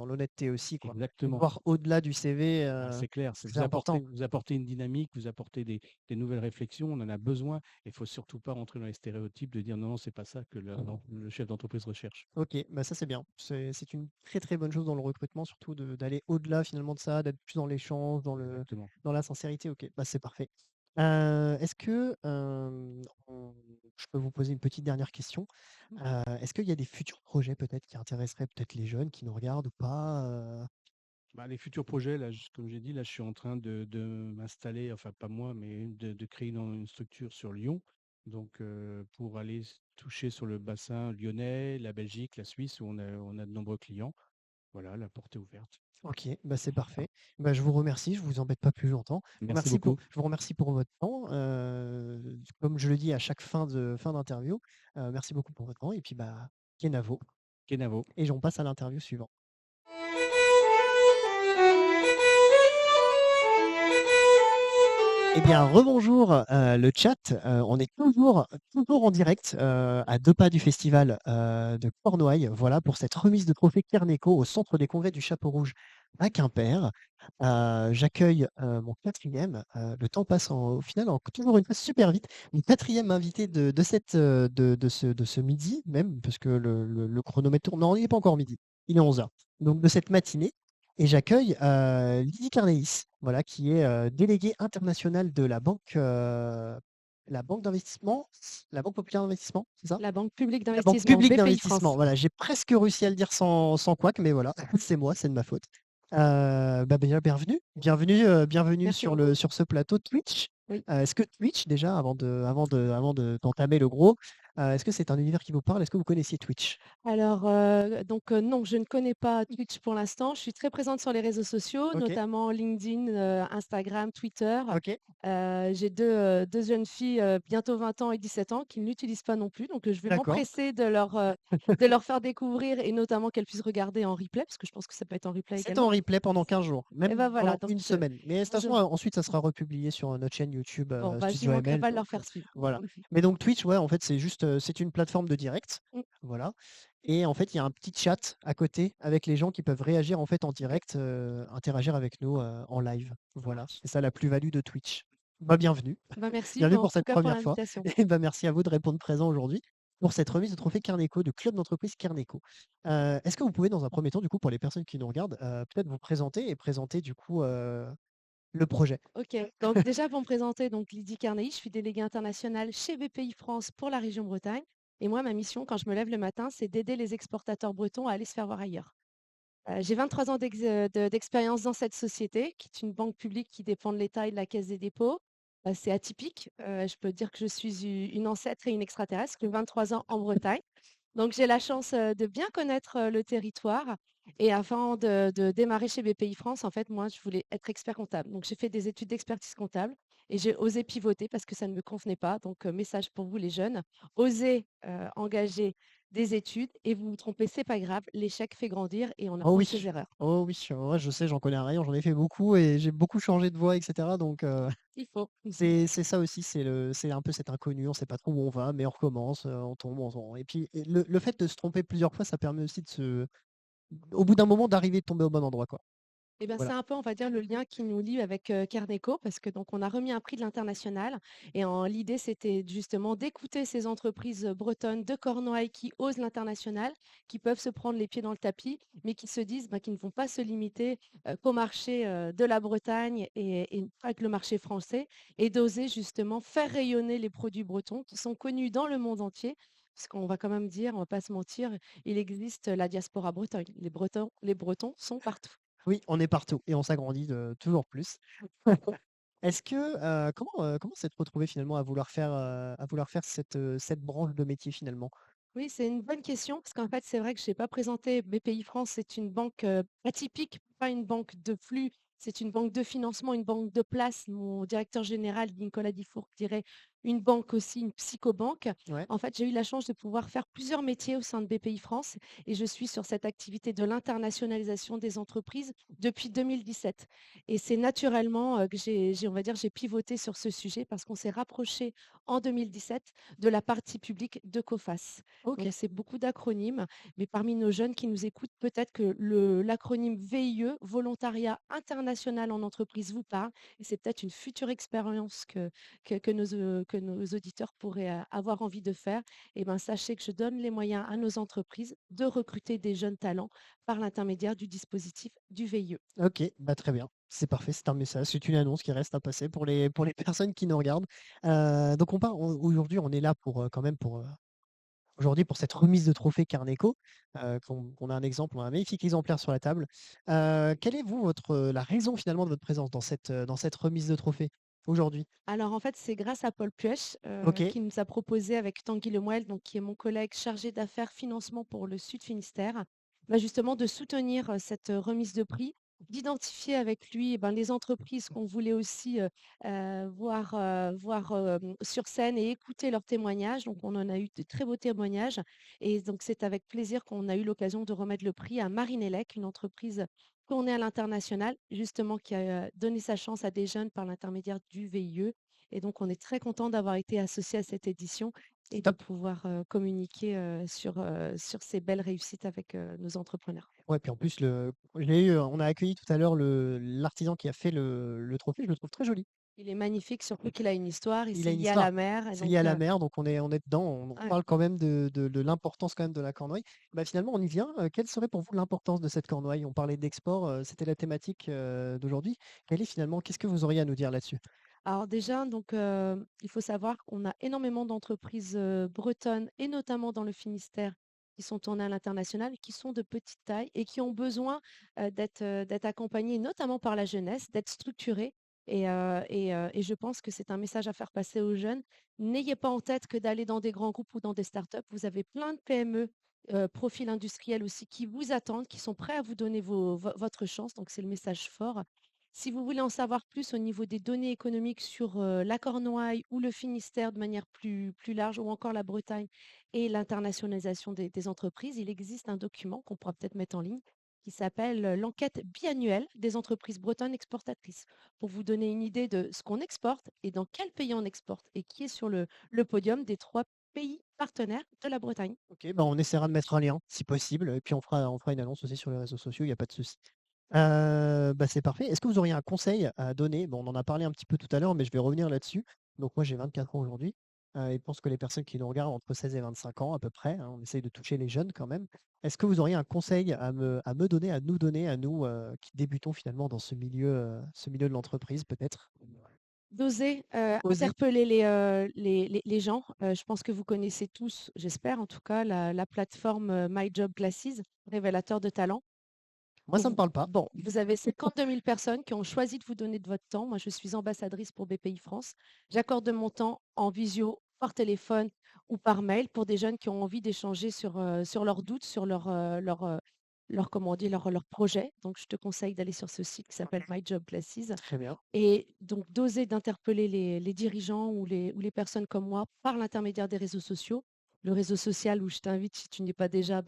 [SPEAKER 1] l'honnêteté aussi, quoi. Et de
[SPEAKER 5] Exactement.
[SPEAKER 1] voir au-delà du CV,
[SPEAKER 5] Ah, c'est clair.
[SPEAKER 1] c'est important.
[SPEAKER 5] Vous apportez une dynamique, vous apportez des nouvelles réflexions. On en a besoin. Il faut surtout pas rentrer dans les stéréotypes de dire non, non, c'est pas ça que le chef d'entreprise recherche.
[SPEAKER 1] Ok, bah ça c'est bien. C'est une très très bonne chose dans le recrutement, surtout d'aller au-delà finalement de ça, d'être plus dans l'échange,
[SPEAKER 5] Exactement.
[SPEAKER 1] dans la sincérité. Ok, bah c'est parfait. Est-ce que je peux vous poser une petite dernière question? Est-ce qu'il y a des futurs projets peut-être qui intéresseraient peut-être les jeunes qui nous regardent ou pas?
[SPEAKER 5] Bah, les futurs projets, là, comme j'ai dit, là, je suis en train de m'installer, enfin pas moi, mais de créer une structure sur Lyon. Donc, pour aller toucher sur le bassin lyonnais, la Belgique, la Suisse, où on a de nombreux clients. Voilà, la porte est ouverte.
[SPEAKER 1] Ok, bah c'est parfait. Bah, je vous remercie, je vous embête pas plus longtemps.
[SPEAKER 5] Merci beaucoup.
[SPEAKER 1] Je vous remercie pour votre temps. Comme je le dis à chaque fin d'interview, merci beaucoup pour votre temps. Et puis bah, Kenavo.
[SPEAKER 5] Kenavo.
[SPEAKER 1] Et on passe à l'interview suivante. Eh bien, rebonjour le chat. On est toujours en direct à 2 pas du festival de Cornouailles. Voilà pour cette remise de trophée Kernéco au centre des congrès du Chapeau Rouge à Quimper. J'accueille mon quatrième. Le temps passe au final toujours une fois super vite. Mon quatrième invité de ce midi, même, parce que le chronomètre tourne. Non, il n'est pas encore midi. Il est 11h. Donc de cette matinée. Et j'accueille Lydie Carneis, voilà, qui est déléguée internationale de la banque d'investissement, la Banque populaire d'investissement, c'est ça?
[SPEAKER 6] La Banque publique
[SPEAKER 1] La Banque
[SPEAKER 6] d'investissement,
[SPEAKER 1] publique
[SPEAKER 6] BPI
[SPEAKER 1] d'investissement.
[SPEAKER 6] France.
[SPEAKER 1] Voilà, j'ai presque réussi à le dire sans couac, mais voilà, c'est moi, c'est de ma faute. Déjà, bienvenue
[SPEAKER 6] Merci
[SPEAKER 1] sur
[SPEAKER 6] beaucoup.
[SPEAKER 1] sur ce plateau Twitch.
[SPEAKER 6] Oui.
[SPEAKER 1] Est-ce que Twitch, déjà, d'entamer le gros, est-ce que c'est un univers qui vous parle? Est-ce que vous connaissiez Twitch?
[SPEAKER 6] Alors, non, je ne connais pas Twitch pour l'instant. Je suis très présente sur les réseaux sociaux,
[SPEAKER 1] Ok,
[SPEAKER 6] notamment LinkedIn, Instagram, Twitter.
[SPEAKER 1] ok.
[SPEAKER 6] J'ai deux jeunes filles, bientôt 20 ans et 17 ans, qui ne l'utilisent pas non plus. Donc, je vais
[SPEAKER 1] D'accord.
[SPEAKER 6] m'empresser de leur faire découvrir et notamment qu'elles puissent regarder en replay, parce que je pense que ça peut être en replay
[SPEAKER 1] C'est
[SPEAKER 6] également.
[SPEAKER 1] en replay pendant 15 jours,
[SPEAKER 6] Et
[SPEAKER 1] même
[SPEAKER 6] ben voilà,
[SPEAKER 1] pendant
[SPEAKER 6] donc
[SPEAKER 1] une semaine. Mais de toute façon,
[SPEAKER 6] je-
[SPEAKER 1] ensuite, ça sera republié sur notre chaîne YouTube
[SPEAKER 6] bon, bah, j'y
[SPEAKER 1] Studio
[SPEAKER 6] manquerai
[SPEAKER 1] ML.
[SPEAKER 6] pas de leur
[SPEAKER 1] Donc,
[SPEAKER 6] faire suivre.
[SPEAKER 1] voilà. Mais donc Twitch, ouais, en fait, c'est juste, c'est une plateforme de direct.
[SPEAKER 6] Mm.
[SPEAKER 1] Voilà. Et en fait, il y a un petit chat à côté avec les gens qui peuvent réagir en fait en direct, interagir avec nous en live. Voilà. C'est ça la plus-value de Twitch. Bah, bienvenue.
[SPEAKER 6] Bah, merci,
[SPEAKER 1] Bienvenue
[SPEAKER 6] en
[SPEAKER 1] pour
[SPEAKER 6] tout
[SPEAKER 1] cette
[SPEAKER 6] cas pour
[SPEAKER 1] première fois.
[SPEAKER 6] l'invitation.
[SPEAKER 1] Et bah, merci à vous de répondre présent aujourd'hui pour cette remise de trophée Kernéco, de club d'entreprise Kernéco. Est-ce que vous pouvez, dans un premier temps, du coup, pour les personnes qui nous regardent, peut-être vous présenter et présenter du coup le projet?
[SPEAKER 6] Ok, donc déjà pour me présenter, donc Lydie Carneilles, je suis déléguée internationale chez BPI France pour la région Bretagne. Et moi, ma mission, quand je me lève le matin, c'est d'aider les exportateurs bretons à aller se faire voir ailleurs. J'ai 23 ans d'expérience dans cette société, qui est une banque publique qui dépend de l'État et de la Caisse des dépôts. C'est atypique. Je peux dire que je suis une ancêtre et une extraterrestre, que 23 ans en Bretagne. Donc, j'ai la chance de bien connaître le territoire. Et avant de démarrer chez BPI France, en fait, moi, je voulais être expert comptable. Donc, j'ai fait des études d'expertise comptable et j'ai osé pivoter parce que ça ne me convenait pas. Donc, message pour vous, les jeunes, osez engager des études et vous vous trompez, c'est pas grave. L'échec fait grandir et on
[SPEAKER 1] Oh
[SPEAKER 6] apprend de ses
[SPEAKER 1] oui,
[SPEAKER 6] erreurs.
[SPEAKER 1] oh oui, ouais, je sais, j'en connais un rayon, j'en ai fait beaucoup et j'ai beaucoup changé de voie, etc. Donc
[SPEAKER 6] Il faut.
[SPEAKER 1] c'est ça aussi, c'est un peu cet inconnu, on sait pas trop où on va, mais on recommence, on tombe, et puis le fait de se tromper plusieurs fois, ça permet aussi au bout d'un moment, d'arriver de tomber au bon endroit, quoi.
[SPEAKER 6] Eh ben, c'est
[SPEAKER 1] Voilà.
[SPEAKER 6] un peu, on va dire, le lien qui nous lie avec Carneco, parce que donc on a remis un prix de l'international. Et l'idée, c'était justement d'écouter ces entreprises bretonnes de Cornouailles qui osent l'international, qui peuvent se prendre les pieds dans le tapis, mais qui se disent qu'ils ne vont pas se limiter qu'au marché de la Bretagne et pas que le marché français, et d'oser justement faire rayonner les produits bretons qui sont connus dans le monde entier. Parce qu'on va quand même dire, on va pas se mentir, il existe la diaspora bretonne. Les Bretons sont partout.
[SPEAKER 1] Oui, on est partout et on s'agrandit toujours plus. Est-ce que comment s'être retrouvé finalement à vouloir faire cette branche de métier finalement?
[SPEAKER 6] Oui, c'est une bonne question parce qu'en fait, c'est vrai que je n'ai pas présenté BPI France. C'est une banque atypique, pas une banque de flux. C'est une banque de financement, une banque de place. Mon directeur général, Nicolas Difour, dirait une banque aussi, une psychobanque.
[SPEAKER 1] Ouais.
[SPEAKER 6] En fait, j'ai eu la chance de pouvoir faire plusieurs métiers au sein de BPI France et je suis sur cette activité de l'internationalisation des entreprises depuis 2017. Et c'est naturellement que on va dire, j'ai pivoté sur ce sujet parce qu'on s'est rapproché en 2017 de la partie publique de COFAS.
[SPEAKER 1] Ok.
[SPEAKER 6] Donc, c'est beaucoup d'acronymes, mais parmi nos jeunes qui nous écoutent, peut-être que l'acronyme VIE, Volontariat international en entreprise, vous parle. Et c'est peut-être une future expérience que nos auditeurs pourraient avoir envie de faire. Et ben, sachez que je donne les moyens à nos entreprises de recruter des jeunes talents par l'intermédiaire du dispositif du VIE.
[SPEAKER 1] Ok, bah très bien. C'est parfait, c'est un message, c'est une annonce qui reste à passer pour pour les personnes qui nous regardent. Donc aujourd'hui, on est là pour quand même aujourd'hui pour cette remise de trophée Carneco. On a un exemple, on a un magnifique exemplaire sur la table. Quelle est la raison finalement de votre présence dans cette remise de trophée aujourd'hui?
[SPEAKER 6] Alors en fait, c'est grâce à Paul Puech
[SPEAKER 1] Ok,
[SPEAKER 6] qui nous a proposé avec Tanguy Lemoel, donc qui est mon collègue chargé d'affaires financement pour le Sud Finistère, bah, justement de soutenir cette remise de prix d'identifier avec lui les entreprises qu'on voulait aussi voir sur scène et écouter leurs témoignages. Donc, on en a eu de très beaux témoignages. Et donc, c'est avec plaisir qu'on a eu l'occasion de remettre le prix à Marinelec, une entreprise tournée à l'international, justement, qui a donné sa chance à des jeunes par l'intermédiaire du VIE. Et donc, on est très content d'avoir été associé à cette édition et de
[SPEAKER 1] Top.
[SPEAKER 6] pouvoir communiquer sur ces belles réussites avec nos entrepreneurs.
[SPEAKER 1] Ouais, puis en plus, on a accueilli tout à l'heure l'artisan qui a fait le trophée, je le trouve très joli.
[SPEAKER 6] Il est magnifique, surtout qu'il a une histoire,
[SPEAKER 1] Il a
[SPEAKER 6] c'est
[SPEAKER 1] une
[SPEAKER 6] lié à
[SPEAKER 1] histoire,
[SPEAKER 6] la mer. Et
[SPEAKER 1] c'est lié
[SPEAKER 6] donc,
[SPEAKER 1] à la mer, donc on est dedans, on
[SPEAKER 6] ouais.
[SPEAKER 1] parle quand même de l'importance quand même de la cornouaille. Bah, finalement, on y vient. Quelle serait pour vous l'importance de cette cornouaille? On parlait d'export, c'était la thématique d'aujourd'hui. Qu'est-ce que vous auriez à nous dire là-dessus?
[SPEAKER 6] Alors déjà, donc, il faut savoir qu'on a énormément d'entreprises bretonnes et notamment dans le Finistère qui sont tournées à l'international, qui sont de petite taille et qui ont besoin d'être accompagnées, notamment par la jeunesse, d'être structurées. Et je pense que c'est un message à faire passer aux jeunes. N'ayez pas en tête que d'aller dans des grands groupes ou dans des startups. Vous avez plein de PME, profils industriels aussi, qui vous attendent, qui sont prêts à vous donner votre chance. Donc c'est le message fort. Si vous voulez en savoir plus au niveau des données économiques sur la Cornouaille ou le Finistère de manière plus large, ou encore la Bretagne et l'internationalisation des entreprises, il existe un document qu'on pourra peut-être mettre en ligne qui s'appelle l'enquête biannuelle des entreprises bretonnes exportatrices, pour vous donner une idée de ce qu'on exporte et dans quel pays on exporte et qui est sur le podium des 3 pays partenaires de la Bretagne.
[SPEAKER 1] Ok, bah, on essaiera de mettre un lien, si possible, et puis on fera une annonce aussi sur les réseaux sociaux, il n'y a pas de souci. Bah, c'est parfait. Est-ce que vous auriez un conseil à donner? Bon, on en a parlé un petit peu tout à l'heure, mais je vais revenir là-dessus. Donc moi, j'ai 24 ans aujourd'hui, et je pense que les personnes qui nous regardent ont entre 16 et 25 ans à peu près, hein, on essaye de toucher les jeunes quand même. Est-ce que vous auriez un conseil à me donner, à nous, qui débutons finalement dans ce milieu de l'entreprise peut-être?
[SPEAKER 6] D'oser
[SPEAKER 1] Oser.
[SPEAKER 6] interpeller les gens. Je pense que vous connaissez tous, j'espère en tout cas, la plateforme My Job Classes, révélateur de talent.
[SPEAKER 1] Moi, ça me parle pas.
[SPEAKER 6] Bon, vous avez 52 000 personnes qui ont choisi de vous donner de votre temps. Moi, je suis ambassadrice pour BPI France. J'accorde mon temps en visio, par téléphone ou par mail pour des jeunes qui ont envie d'échanger sur leurs doutes, sur comment on dit, leur projet. Donc, je te conseille d'aller sur ce site qui s'appelle My Job Classes.
[SPEAKER 1] Très bien.
[SPEAKER 6] Et donc, d'oser d'interpeller les dirigeants ou les personnes comme moi par l'intermédiaire des réseaux sociaux. Le réseau social où je t'invite, si tu n'y es pas déjà,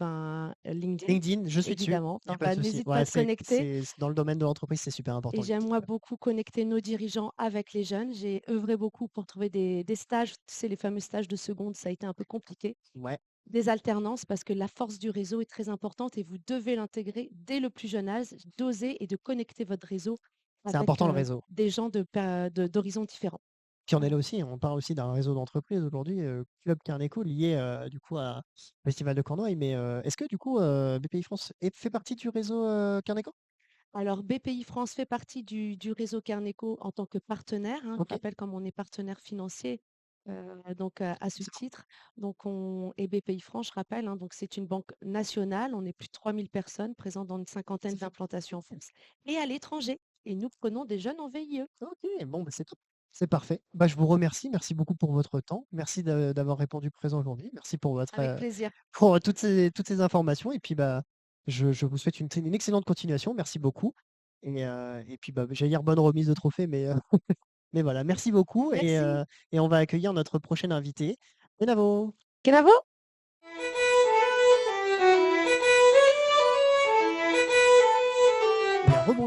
[SPEAKER 6] LinkedIn,
[SPEAKER 1] LinkedIn, je suis dessus.
[SPEAKER 6] évidemment.
[SPEAKER 1] Il n'y a
[SPEAKER 6] Donc,
[SPEAKER 1] pas de souci.
[SPEAKER 6] n'hésite pas
[SPEAKER 1] Ouais,
[SPEAKER 6] à te connecter.
[SPEAKER 1] c'est dans le domaine de l'entreprise, c'est super
[SPEAKER 6] Et
[SPEAKER 1] important.
[SPEAKER 6] j'aimerais beaucoup connecter nos dirigeants avec les jeunes. J'ai œuvré beaucoup pour trouver des stages. Tu sais, les fameux stages de seconde, ça a été un peu compliqué.
[SPEAKER 1] Ouais,
[SPEAKER 6] Des alternances, parce que la force du réseau est très importante et vous devez l'intégrer dès le plus jeune âge, d'oser et de connecter votre réseau
[SPEAKER 1] c'est
[SPEAKER 6] avec
[SPEAKER 1] important le réseau.
[SPEAKER 6] des gens d'horizons différents.
[SPEAKER 1] Puis on est
[SPEAKER 6] Voilà.
[SPEAKER 1] là aussi, on parle aussi d'un réseau d'entreprises aujourd'hui, Club Carneco, lié du coup au Festival de Cornouailles. Mais est-ce que du coup BPI France fait partie du réseau Carneco?
[SPEAKER 6] Alors, BPI France fait partie du réseau Carneco en tant que partenaire. Je
[SPEAKER 1] Ok.
[SPEAKER 6] rappelle comme on est partenaire financier, donc à ce titre. Et BPI France, je rappelle, donc c'est une banque nationale. On est plus de 3000 personnes présentes dans une cinquantaine d'implantations en France et à l'étranger. Et nous prenons des jeunes en VIE.
[SPEAKER 1] Ok, bon, bah, c'est top. C'est parfait. Bah, je vous remercie. Merci beaucoup pour votre temps. Merci d'avoir répondu présent aujourd'hui. Merci pour
[SPEAKER 6] Avec plaisir.
[SPEAKER 1] pour toutes ces informations. Et puis, bah, je vous souhaite une excellente continuation. Merci beaucoup. Et puis, bah, j'allais dire bonne remise de trophée, mais voilà. Merci beaucoup.
[SPEAKER 6] Merci.
[SPEAKER 1] Et on va accueillir notre prochain invité. Benavo.
[SPEAKER 6] Kenavo?
[SPEAKER 1] Eh bien,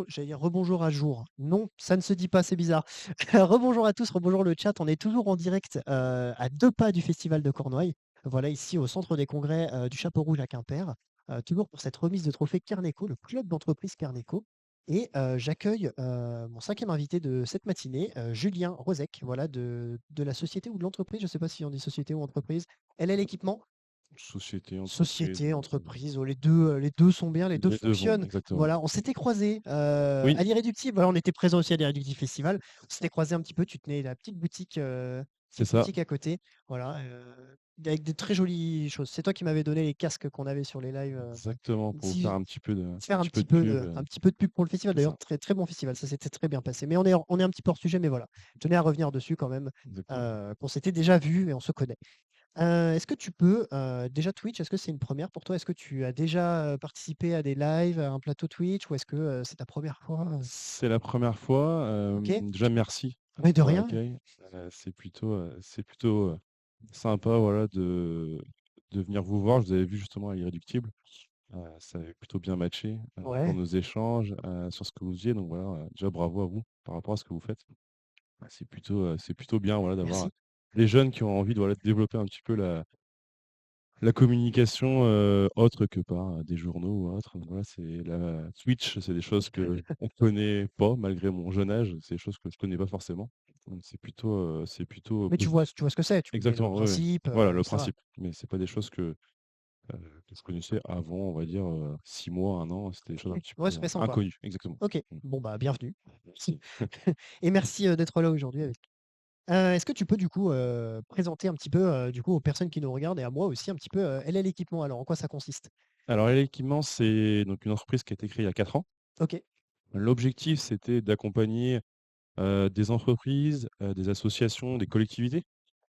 [SPEAKER 1] j'allais dire rebonjour à jour. Non, ça ne se dit pas, c'est bizarre. Rebonjour à tous, rebonjour le chat. On est toujours en direct à 2 pas du Festival de Cornouailles. Voilà, ici au centre des congrès du Chapeau Rouge à Quimper. Toujours pour cette remise de trophée Carneco, le club d'entreprise Carneco. Et j'accueille mon 5e invité de cette matinée, Julien Rozek, voilà, de la société ou de l'entreprise, je ne sais pas si on dit société ou entreprise. LL Équipement.
[SPEAKER 7] Société, entreprise.
[SPEAKER 1] Société, entreprise, les deux sont bien, les deux
[SPEAKER 7] Les deux vont,
[SPEAKER 1] fonctionnent.
[SPEAKER 7] exactement.
[SPEAKER 1] Voilà, on s'était croisés
[SPEAKER 7] Oui.
[SPEAKER 1] à l'Irréductible. Voilà, on était présents aussi à l'Irréductible Festival. On s'était croisés un petit peu. Tu tenais la petite boutique,
[SPEAKER 7] C'est ça.
[SPEAKER 1] boutique à côté. Voilà, avec des très jolies choses. C'est toi qui m'avais donné les casques qu'on avait sur les lives.
[SPEAKER 7] Exactement, pour vous
[SPEAKER 1] si-
[SPEAKER 7] faire un petit peu de,
[SPEAKER 1] Faire un
[SPEAKER 7] petit peu
[SPEAKER 1] petit
[SPEAKER 7] de
[SPEAKER 1] peu
[SPEAKER 7] pub.
[SPEAKER 1] un petit peu de pub pour le festival.
[SPEAKER 7] c'est
[SPEAKER 1] D'ailleurs,
[SPEAKER 7] ça.
[SPEAKER 1] très, très bon festival. Ça s'était très bien passé. Mais on est un petit peu hors sujet, mais voilà. Je tenais à revenir dessus quand même,
[SPEAKER 7] Exactement.
[SPEAKER 1] qu'on s'était déjà vu et on se connaît. Est-ce que tu peux, déjà Twitch, est-ce que c'est une première pour toi? Est-ce que tu as déjà, participé à des lives, à un plateau Twitch ou est-ce que, c'est ta première fois?
[SPEAKER 7] C'est la première fois.
[SPEAKER 1] OK.
[SPEAKER 7] Déjà merci
[SPEAKER 1] Mais de
[SPEAKER 7] pour
[SPEAKER 1] rien.
[SPEAKER 7] l'accueil. C'est plutôt sympa voilà, de venir vous voir. Je vous avais vu justement à l'Irréductible. Ça avait plutôt bien matché pour
[SPEAKER 1] Ouais,
[SPEAKER 7] nos échanges sur ce que vous faisiez. Donc voilà, déjà bravo à vous par rapport à ce que vous faites. C'est plutôt bien voilà, d'avoir
[SPEAKER 1] merci.
[SPEAKER 7] les jeunes qui ont envie de, voilà, de développer un petit peu la communication autre que par des journaux ou autre. Donc voilà, c'est la Twitch, c'est des choses que on connaît pas malgré mon jeune âge. C'est des choses que je connais pas forcément. Donc c'est plutôt
[SPEAKER 1] Mais
[SPEAKER 7] positif.
[SPEAKER 1] tu vois ce que c'est, tu connais le
[SPEAKER 7] Exactement, ouais, ouais.
[SPEAKER 1] principe,
[SPEAKER 7] Voilà le
[SPEAKER 1] ça va.
[SPEAKER 7] principe. Mais c'est pas des choses que je connaissais avant, on va dire 6 mois, un an. C'était des choses un
[SPEAKER 1] OK.
[SPEAKER 7] petit
[SPEAKER 1] Ouais,
[SPEAKER 7] peu
[SPEAKER 1] c'est récent, quoi.
[SPEAKER 7] inconnues. Exactement.
[SPEAKER 1] OK.
[SPEAKER 7] Mm.
[SPEAKER 1] Bon, bah, bienvenue. Et merci, d'être là aujourd'hui avec est-ce que tu peux du coup, présenter un petit peu, du coup aux personnes qui nous regardent et à moi aussi un petit peu, LL Équipement alors en quoi ça consiste?
[SPEAKER 7] Alors, l'équipement, c'est donc une entreprise qui a été créée il y a 4 ans.
[SPEAKER 1] OK,
[SPEAKER 7] L'objectif, c'était d'accompagner des entreprises, des associations, des collectivités,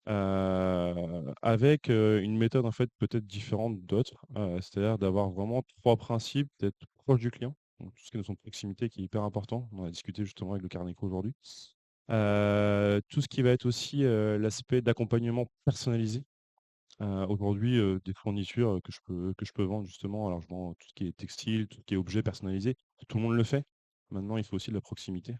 [SPEAKER 7] avec, une méthode en fait peut-être différente d'autres, c'est-à-dire d'avoir vraiment 3 principes, d'être proche du client, donc tout ce qui est notion de proximité qui est hyper important. On en a discuté justement avec le Carneco aujourd'hui. Tout ce qui va être aussi, l'aspect d'accompagnement personnalisé. Aujourd'hui, des fournitures, que je peux vendre justement, alors je vends tout ce qui est textile, tout ce qui est objet personnalisé, tout le monde le fait. Maintenant, il faut aussi de la proximité,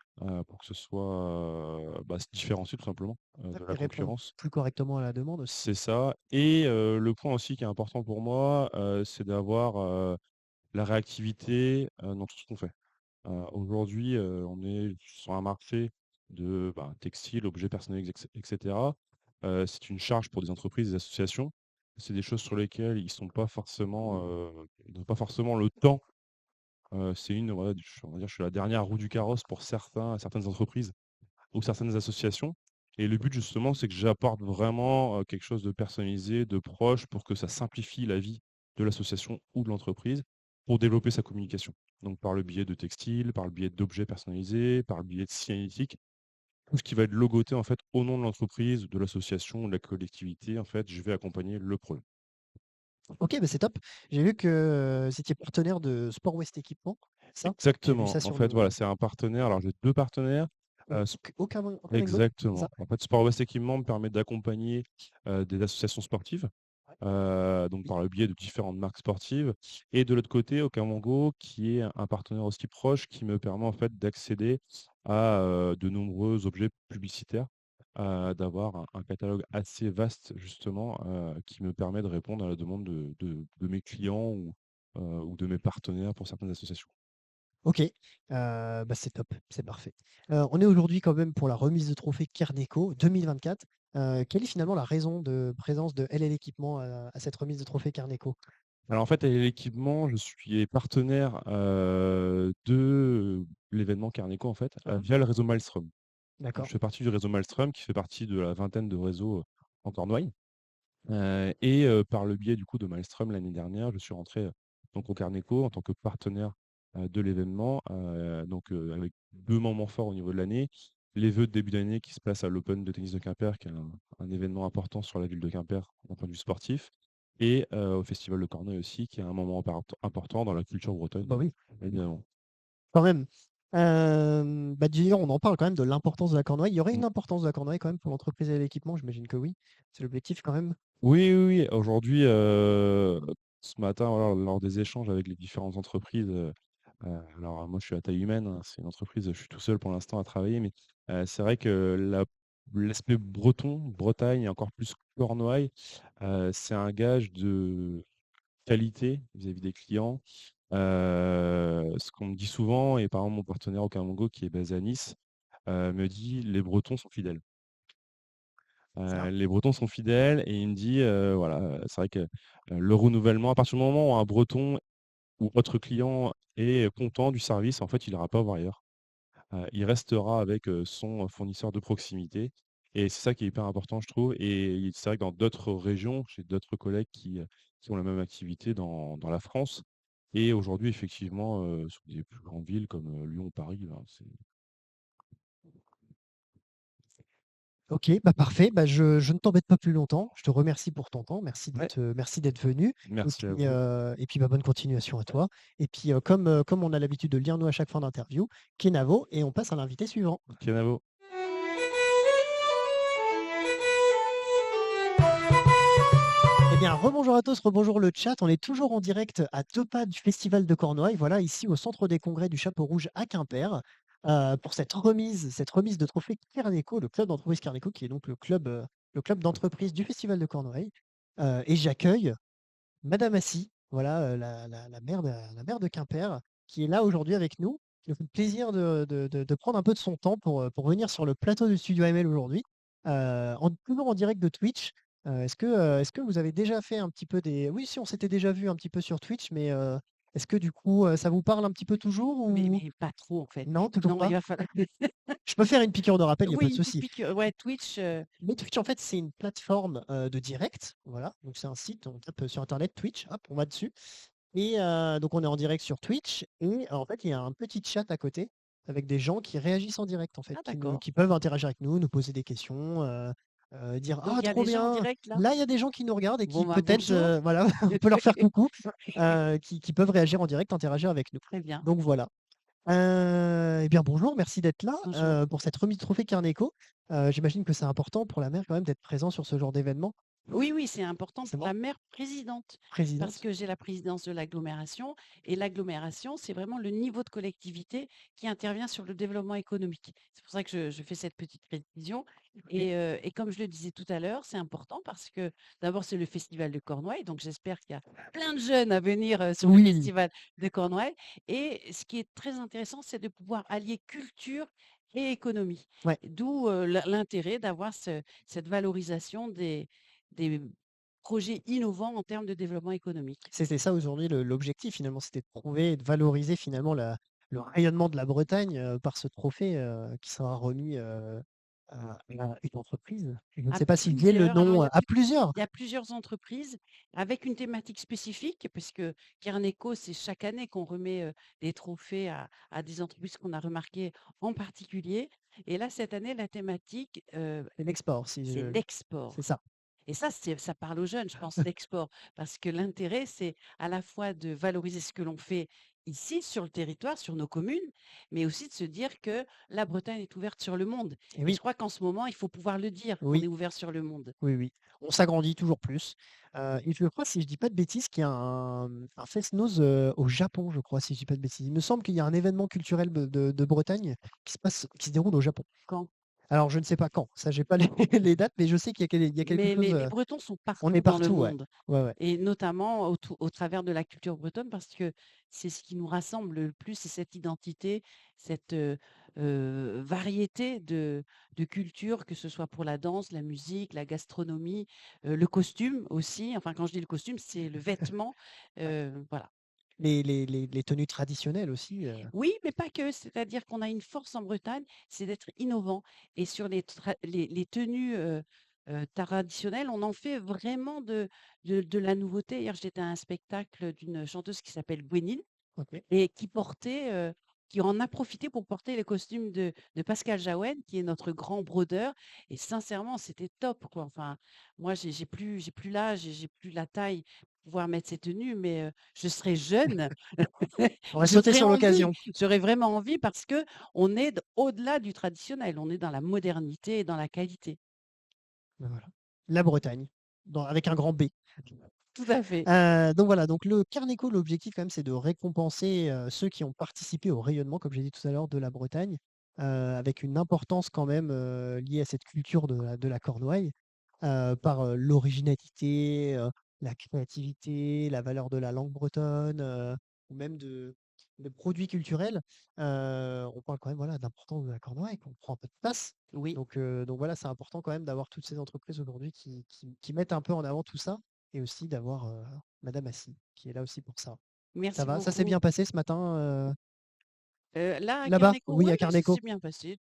[SPEAKER 7] pour que ce soit, bah, se différencier tout simplement, de la
[SPEAKER 1] et répondre
[SPEAKER 7] concurrence.
[SPEAKER 1] plus correctement à la demande aussi.
[SPEAKER 7] C'est ça et le point aussi qui est important pour moi, c'est d'avoir, la réactivité, dans tout ce qu'on fait. Aujourd'hui, on est sur un marché de, bah, textile, objets personnels et cetera. C'est une charge pour des entreprises, des associations. C'est des choses sur lesquelles ils n'ont pas forcément le temps. C'est une voilà, on va dire, je suis la dernière roue du carrosse pour certaines entreprises ou certaines associations et le but justement, c'est que j'apporte vraiment, quelque chose de personnalisé, de proche pour que ça simplifie la vie de l'association ou de l'entreprise pour développer sa communication. Donc par le biais de textiles, par le biais d'objets personnalisés, par le biais de signalétiques, tout ce qui va être logoté en fait au nom de l'entreprise, de l'association, de la collectivité, en fait, je vais accompagner le projet.
[SPEAKER 1] OK, bah, c'est top. J'ai vu que, vous étiez partenaire de Sport West Équipement, c'est ça? J'ai vu
[SPEAKER 7] Exactement.
[SPEAKER 1] ça
[SPEAKER 7] En
[SPEAKER 1] sur
[SPEAKER 7] fait, voilà,
[SPEAKER 1] le
[SPEAKER 7] c'est un partenaire. Alors j'ai 2 partenaires,
[SPEAKER 1] Aucun c'est
[SPEAKER 7] exactement.
[SPEAKER 1] ça?
[SPEAKER 7] En fait, Sport West Équipement me permet d'accompagner, des associations sportives.
[SPEAKER 1] Ouais.
[SPEAKER 7] Donc par le biais de différentes marques sportives et de l'autre côté, Okamango, qui est un partenaire aussi proche qui me permet en fait d'accéder à, de nombreux objets publicitaires, d'avoir un catalogue assez vaste justement, qui me permet de répondre à la demande de mes clients ou de mes partenaires pour certaines associations.
[SPEAKER 1] OK, bah, c'est top, c'est parfait. On est aujourd'hui quand même pour la remise de trophée Kerneco 2024. Quelle est finalement la raison de présence de LL Équipement à cette remise de trophée Kerneco?
[SPEAKER 7] Alors en fait, avec l'équipement, je suis partenaire, de l'événement Carneco en fait,
[SPEAKER 1] Mmh.
[SPEAKER 7] via le réseau Maelstrom. Donc, je
[SPEAKER 1] D'accord.
[SPEAKER 7] fais partie du réseau Maelstrom qui fait partie de la vingtaine de réseaux, en Cornouailles. Et par le biais du coup de Maelstrom l'année dernière, je suis rentré, donc au Carneco en tant que partenaire, de l'événement, avec 2 moments forts au niveau de l'année. Les vœux de début d'année qui se passent à l'Open de tennis de Quimper, qui est un événement important sur la ville de Quimper d'un point de vue sportif et au Festival de Cornouailles aussi, qui est un moment important dans la culture bretonne,
[SPEAKER 1] Bah, oui,
[SPEAKER 7] évidemment.
[SPEAKER 1] quand même. Bah, d'ailleurs, on en parle quand même de l'importance de la Cornouaille. Il y aurait
[SPEAKER 7] Mmh.
[SPEAKER 1] une importance de la Cornouaille quand même pour l'entreprise et l'équipement? J'imagine que oui. C'est l'objectif quand même?
[SPEAKER 7] Oui, oui, oui. Aujourd'hui, ce matin, voilà, lors des échanges avec les différentes entreprises, alors moi je suis à taille humaine, hein, c'est une entreprise, je suis tout seul pour l'instant à travailler, mais c'est vrai que l'aspect breton, Bretagne et encore plus Cornouailles, c'est un gage de qualité vis-à-vis des clients. Ce qu'on me dit souvent et par exemple mon partenaire Okamongo qui est basé à Nice, me dit: «Les Bretons sont fidèles».
[SPEAKER 1] Ça?
[SPEAKER 7] Les Bretons sont fidèles et il me dit, voilà, c'est vrai que, le renouvellement à partir du moment où un Breton ou votre client est content du service, en fait, il ira pas voir ailleurs. Il restera avec, son fournisseur de proximité et c'est ça qui est hyper important, je trouve et c'est vrai que dans d'autres régions, j'ai d'autres collègues qui ont la même activité dans la France et aujourd'hui, effectivement, sur des plus grandes villes comme, Lyon, Paris, ben, c'est
[SPEAKER 1] Ok, bah parfait. Bah je ne t'embête pas plus longtemps. Je te remercie pour ton temps.
[SPEAKER 7] Ouais,
[SPEAKER 1] Merci d'être venu.
[SPEAKER 7] merci à vous.
[SPEAKER 1] Et puis bah, bonne continuation à toi. Et puis comme on a l'habitude de le dire nous à chaque fin d'interview, Kenavo, et on passe à l'invité suivant.
[SPEAKER 7] Kenavo.
[SPEAKER 1] Eh bien, rebonjour à tous, rebonjour le chat. On est toujours en direct à 2 pas du Festival de Cornouailles, voilà, ici au centre des congrès du Chapeau Rouge à Quimper, pour cette remise de trophée Carneco, le club d'entreprise Carneco, qui est donc le club d'entreprise du Festival de Cornouailles. Et j'accueille Madame Assy, voilà, la maire de Quimper, qui est là aujourd'hui avec nous, qui nous fait le plaisir de prendre un peu de son temps pour venir sur le plateau du Studio AML aujourd'hui, toujours en direct de Twitch. Est-ce que vous avez déjà fait un petit peu des... Oui, si, on s'était déjà vu un petit peu sur Twitch, mais est-ce que du coup, ça vous parle un petit peu toujours ou...
[SPEAKER 8] Mais pas trop en fait.
[SPEAKER 1] Non, toujours
[SPEAKER 8] Non, il
[SPEAKER 1] pas?
[SPEAKER 8] va falloir
[SPEAKER 1] Je peux faire une piqûre de rappel, il n'y a pas
[SPEAKER 8] oui,
[SPEAKER 1] de
[SPEAKER 8] une petite
[SPEAKER 1] souci.
[SPEAKER 8] piqûre. Ouais, Twitch,
[SPEAKER 1] Mais Twitch, en fait, c'est une plateforme de direct. Voilà. Donc, c'est un site. On tape sur Internet Twitch. Hop, on va dessus. Et donc, on est en direct sur Twitch. Et en fait, il y a un petit chat à côté avec des gens qui réagissent en direct, en fait,
[SPEAKER 8] ah d'accord.
[SPEAKER 1] qui peuvent interagir avec nous, nous poser des questions, dire
[SPEAKER 8] Donc
[SPEAKER 1] ah,
[SPEAKER 8] il y a
[SPEAKER 1] trop
[SPEAKER 8] des gens en
[SPEAKER 1] bien.
[SPEAKER 8] direct là?
[SPEAKER 1] Là, il y a des gens qui nous regardent et
[SPEAKER 8] Bon
[SPEAKER 1] qui
[SPEAKER 8] bah
[SPEAKER 1] peut-être,
[SPEAKER 8] bonjour.
[SPEAKER 1] voilà, on peut leur faire coucou, qui peuvent réagir en direct, interagir avec nous.
[SPEAKER 8] Très bien.
[SPEAKER 1] Donc, voilà. Eh bien, bonjour, merci d'être là
[SPEAKER 8] Bonjour.
[SPEAKER 1] pour cette remise de trophée Carneco. J'imagine que c'est important pour la maire quand même d'être présent sur ce genre d'événement.
[SPEAKER 8] Oui, oui, c'est important
[SPEAKER 1] C'est
[SPEAKER 8] pour
[SPEAKER 1] bon,
[SPEAKER 8] la maire présidente parce
[SPEAKER 1] présidente.
[SPEAKER 8] que j'ai la présidence de l'agglomération et l'agglomération, c'est vraiment le niveau de collectivité qui intervient sur le développement économique. C'est pour ça que je fais cette petite précision.
[SPEAKER 1] Ok.
[SPEAKER 8] Et comme je le disais tout à l'heure, c'est important parce que d'abord, c'est le festival de Cornouailles, donc j'espère qu'il y a plein de jeunes à venir sur le
[SPEAKER 1] Oui,
[SPEAKER 8] festival de Cornouailles. Et ce qui est très intéressant, c'est de pouvoir allier culture et économie.
[SPEAKER 1] ouais,
[SPEAKER 8] D'où l'intérêt d'avoir cette valorisation des projets innovants en termes de développement économique.
[SPEAKER 1] c'était ça aujourd'hui l'objectif finalement, c'était de prouver et de valoriser finalement le rayonnement de la Bretagne par ce trophée qui sera remis à une entreprise. Je ne
[SPEAKER 8] À
[SPEAKER 1] sais pas s'il y le
[SPEAKER 8] plusieurs, alors
[SPEAKER 1] nom à plusieurs.
[SPEAKER 8] il y a plusieurs entreprises avec une thématique spécifique, puisque Cairneco, c'est chaque année qu'on remet des trophées à des entreprises qu'on a remarquées en particulier. Et là, cette année, la thématique,
[SPEAKER 1] C'est l'export,
[SPEAKER 8] c'est
[SPEAKER 1] c'est
[SPEAKER 8] l'export.
[SPEAKER 1] ça.
[SPEAKER 8] Et ça parle aux jeunes, je pense, l'export, parce que l'intérêt, c'est à la fois de valoriser ce que l'on fait ici, sur le territoire, sur nos communes, mais aussi de se dire que la Bretagne est ouverte sur le monde.
[SPEAKER 1] Et
[SPEAKER 8] Et je
[SPEAKER 1] oui,
[SPEAKER 8] crois qu'en ce moment, il faut pouvoir le dire qu'on
[SPEAKER 1] oui.
[SPEAKER 8] est ouvert sur le monde.
[SPEAKER 1] Oui, oui. On s'agrandit toujours plus. Et je crois, si je dis pas de bêtises, qu'il y a un Fest-Noz au Japon, je crois, si je dis pas de bêtises. Il me semble qu'il y a un événement culturel de Bretagne qui se déroule au Japon.
[SPEAKER 8] Quand
[SPEAKER 1] Alors, je ne sais pas quand. Ça, j'ai pas les, les dates, mais je sais il y a quelque
[SPEAKER 8] mais
[SPEAKER 1] chose.
[SPEAKER 8] les Bretons sont
[SPEAKER 1] On est
[SPEAKER 8] partout dans le
[SPEAKER 1] partout, ouais.
[SPEAKER 8] monde,
[SPEAKER 1] Ouais, ouais.
[SPEAKER 8] et notamment au travers de la culture bretonne, parce que c'est ce qui nous rassemble le plus, c'est cette identité, cette variété de cultures, que ce soit pour la danse, la musique, la gastronomie, le costume aussi. Enfin, quand je dis le costume, c'est le vêtement.
[SPEAKER 1] Ouais.
[SPEAKER 8] Voilà.
[SPEAKER 1] Les tenues traditionnelles aussi.
[SPEAKER 8] Oui, mais pas que. C'est-à-dire qu'on a une force en Bretagne, c'est d'être innovant. Et sur les tenues traditionnelles, on en fait vraiment de la nouveauté. Hier, j'étais à un spectacle d'une chanteuse qui s'appelle Gwenil
[SPEAKER 1] Ok.
[SPEAKER 8] et qui en a profité pour porter les costumes de Pascal Jaouen, qui est notre grand brodeur. Et sincèrement, c'était top, quoi. Enfin, moi, j'ai plus l'âge, j'ai plus la taille pour pouvoir mettre ces tenues, mais je serai jeune.
[SPEAKER 1] On va sauter sur l'occasion.
[SPEAKER 8] J'aurais vraiment envie parce que on est au-delà du traditionnel. On est dans la modernité et dans la qualité.
[SPEAKER 1] Ben voilà. La Bretagne, avec un grand B.
[SPEAKER 8] Tout à fait.
[SPEAKER 1] Donc voilà, donc le Carneco, l'objectif quand même, c'est de récompenser ceux qui ont participé au rayonnement, comme j'ai dit tout à l'heure, de la Bretagne, avec une importance quand même liée à cette culture de la Cornouaille, par l'originalité, la créativité, la valeur de la langue bretonne, ou même de produits culturels. On parle quand même voilà, d'importance de la Cornouaille, qu'on prend un peu de place.
[SPEAKER 8] Oui.
[SPEAKER 1] Donc voilà, c'est important quand même d'avoir toutes ces entreprises aujourd'hui qui mettent un peu en avant tout ça et aussi d'avoir Madame Assy qui est là aussi pour ça. Ça
[SPEAKER 8] Merci
[SPEAKER 1] va? Ça s'est
[SPEAKER 8] beaucoup.
[SPEAKER 1] bien passé ce matin
[SPEAKER 8] Là, à
[SPEAKER 1] là-bas?
[SPEAKER 8] Carneco,
[SPEAKER 1] Oui,
[SPEAKER 8] ouais,
[SPEAKER 1] à
[SPEAKER 8] ouais, ça
[SPEAKER 1] Carneco.
[SPEAKER 8] s'est bien passé.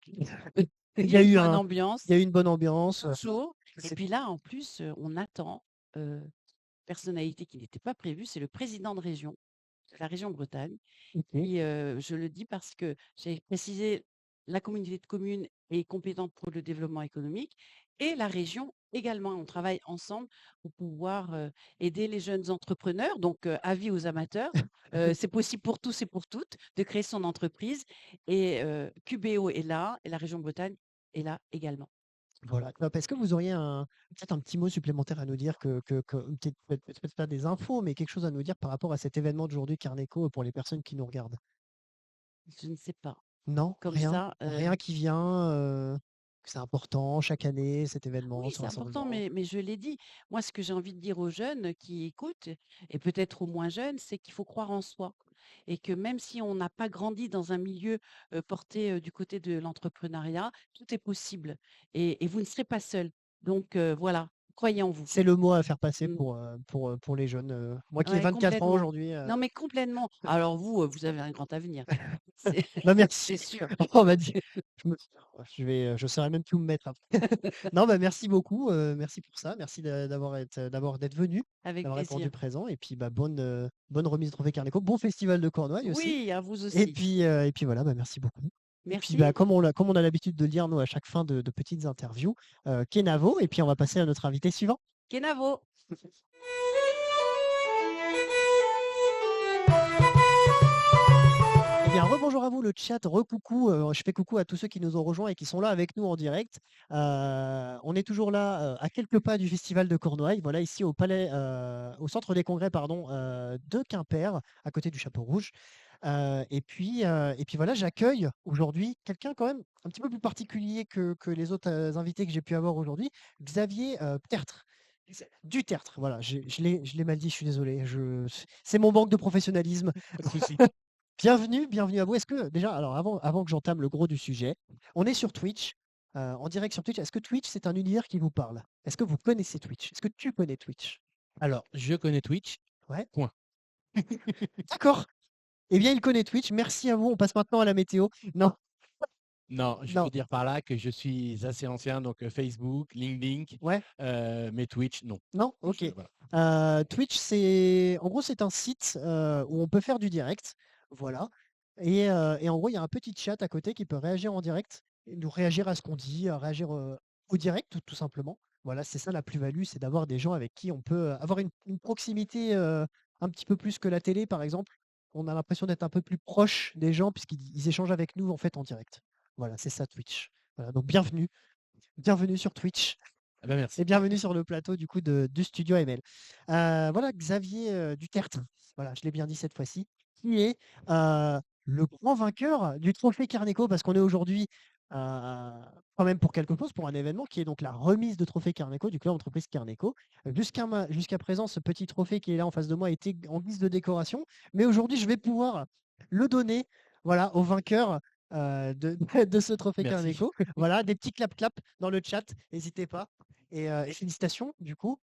[SPEAKER 1] Il
[SPEAKER 8] Il
[SPEAKER 1] y
[SPEAKER 8] y a
[SPEAKER 1] a
[SPEAKER 8] une
[SPEAKER 1] eu
[SPEAKER 8] bonne ambiance,
[SPEAKER 1] il y a eu une bonne ambiance.
[SPEAKER 8] chaud. Et
[SPEAKER 1] C'est
[SPEAKER 8] puis là, en plus, on attend personnalité qui n'était pas prévue, c'est le président de région, de la région Bretagne.
[SPEAKER 1] ok.
[SPEAKER 8] Et je le dis parce que j'ai précisé la communauté de communes est compétente pour le développement économique et la région également. On travaille ensemble pour pouvoir aider les jeunes entrepreneurs. Donc, avis aux amateurs, c'est possible pour tous et pour toutes de créer son entreprise. Et QBO est là et la région Bretagne est là également.
[SPEAKER 1] Voilà, top. Est-ce que vous auriez peut-être un petit mot supplémentaire à nous dire peut-être pas des infos, mais quelque chose à nous dire par rapport à cet événement d'aujourd'hui Carneco pour les personnes qui nous regardent?
[SPEAKER 8] Je ne sais pas.
[SPEAKER 1] Non,
[SPEAKER 8] Comme
[SPEAKER 1] rien,
[SPEAKER 8] ça,
[SPEAKER 1] rien qui vient, que c'est important chaque année, cet événement,
[SPEAKER 8] oui,
[SPEAKER 1] ce
[SPEAKER 8] c'est important,
[SPEAKER 1] rassemblement.
[SPEAKER 8] mais je l'ai dit. Moi, ce que j'ai envie de dire aux jeunes qui écoutent, et peut-être aux moins jeunes, c'est qu'il faut croire en soi. Et que même si on n'a pas grandi dans un milieu porté du côté de l'entrepreneuriat, tout est possible. Et vous ne serez pas seul. Donc voilà, croyez en vous.
[SPEAKER 1] C'est le mot à faire passer
[SPEAKER 8] Mm.
[SPEAKER 1] pour les jeunes. Moi qui ai
[SPEAKER 8] Ouais,
[SPEAKER 1] 24 ans
[SPEAKER 8] complètement.
[SPEAKER 1] aujourd'hui.
[SPEAKER 8] Non, mais complètement. Alors vous, vous avez un grand avenir. C'est
[SPEAKER 1] Bah merci.
[SPEAKER 8] c'est sûr.
[SPEAKER 1] On m'a dit. Je saurais même plus où me mettre après. Non, bah merci beaucoup. Merci pour ça. Merci d'être venu,
[SPEAKER 8] Avec
[SPEAKER 1] d'avoir répondu
[SPEAKER 8] plaisir.
[SPEAKER 1] présent. Et puis bah, bonne remise de trophée Carneco. Bon festival de Cornouailles aussi.
[SPEAKER 8] Oui, à vous
[SPEAKER 1] Et
[SPEAKER 8] aussi.
[SPEAKER 1] puis, et puis voilà, bah, merci beaucoup. Et puis
[SPEAKER 8] Merci.
[SPEAKER 1] bah, comme on a l'habitude de le dire nous à chaque fin de petites interviews, Kenavo. Et puis on va passer à notre invité suivant.
[SPEAKER 8] Kenavo.
[SPEAKER 1] Eh bien, rebonjour à vous le chat, recoucou, je fais coucou à tous ceux qui nous ont rejoints et qui sont là avec nous en direct. On est toujours là, à quelques pas du festival de Cornouailles, voilà ici au palais, au centre des congrès pardon, de Quimper, à côté du Chapeau Rouge. Et puis voilà, j'accueille aujourd'hui quelqu'un quand même un petit peu plus particulier que les autres, invités que j'ai pu avoir aujourd'hui, Xavier, Tertre. Du Tertre, voilà, je l'ai mal dit, je suis désolé, c'est mon manque de professionnalisme.
[SPEAKER 9] Pas de souci.
[SPEAKER 1] Bienvenue à vous. Est-ce que déjà, alors avant que j'entame le gros du sujet, on est sur Twitch, en direct sur Twitch. Est-ce que Twitch, c'est un univers qui vous parle? Est-ce que vous connaissez Twitch? Est-ce que tu connais Twitch?
[SPEAKER 9] Alors, je connais Twitch.
[SPEAKER 1] Ouais.
[SPEAKER 9] Point.
[SPEAKER 1] D'accord. Eh bien, il connaît Twitch. Merci à vous. On passe maintenant à la météo. Non,
[SPEAKER 9] Non, je
[SPEAKER 1] non.
[SPEAKER 9] veux dire par là que je suis assez ancien, donc Facebook, LinkedIn,
[SPEAKER 1] Ouais.
[SPEAKER 9] mais Twitch, non.
[SPEAKER 1] Non? Ok.
[SPEAKER 9] Voilà.
[SPEAKER 1] Twitch, en gros, c'est un site où on peut faire du direct. Voilà. Et en gros, il y a un petit chat à côté qui peut réagir en direct, et nous réagir à ce qu'on dit, réagir au direct, tout simplement. Voilà, c'est ça la plus-value, c'est d'avoir des gens avec qui on peut avoir une proximité un petit peu plus que la télé, par exemple. On a l'impression d'être un peu plus proche des gens puisqu'ils échangent avec nous en fait en direct. Voilà, c'est ça Twitch. Voilà, donc bienvenue sur Twitch.
[SPEAKER 9] Ah ben merci.
[SPEAKER 1] Et bienvenue sur le plateau du coup du studio ML. Voilà, Xavier Dutertre, voilà, je l'ai bien dit cette fois-ci, qui est le grand vainqueur du trophée Carneco, parce qu'on est aujourd'hui quand même pour quelque chose, pour un événement qui est donc la remise de trophée Carneco du club entreprise Carneco. Jusqu'à présent, ce petit trophée qui est là en face de moi était en guise de décoration, mais aujourd'hui, je vais pouvoir le donner, voilà, au vainqueur de ce trophée
[SPEAKER 9] Merci.
[SPEAKER 1] Carneco. Voilà, des petits clap-clap dans le chat, n'hésitez pas. Et félicitations, du coup,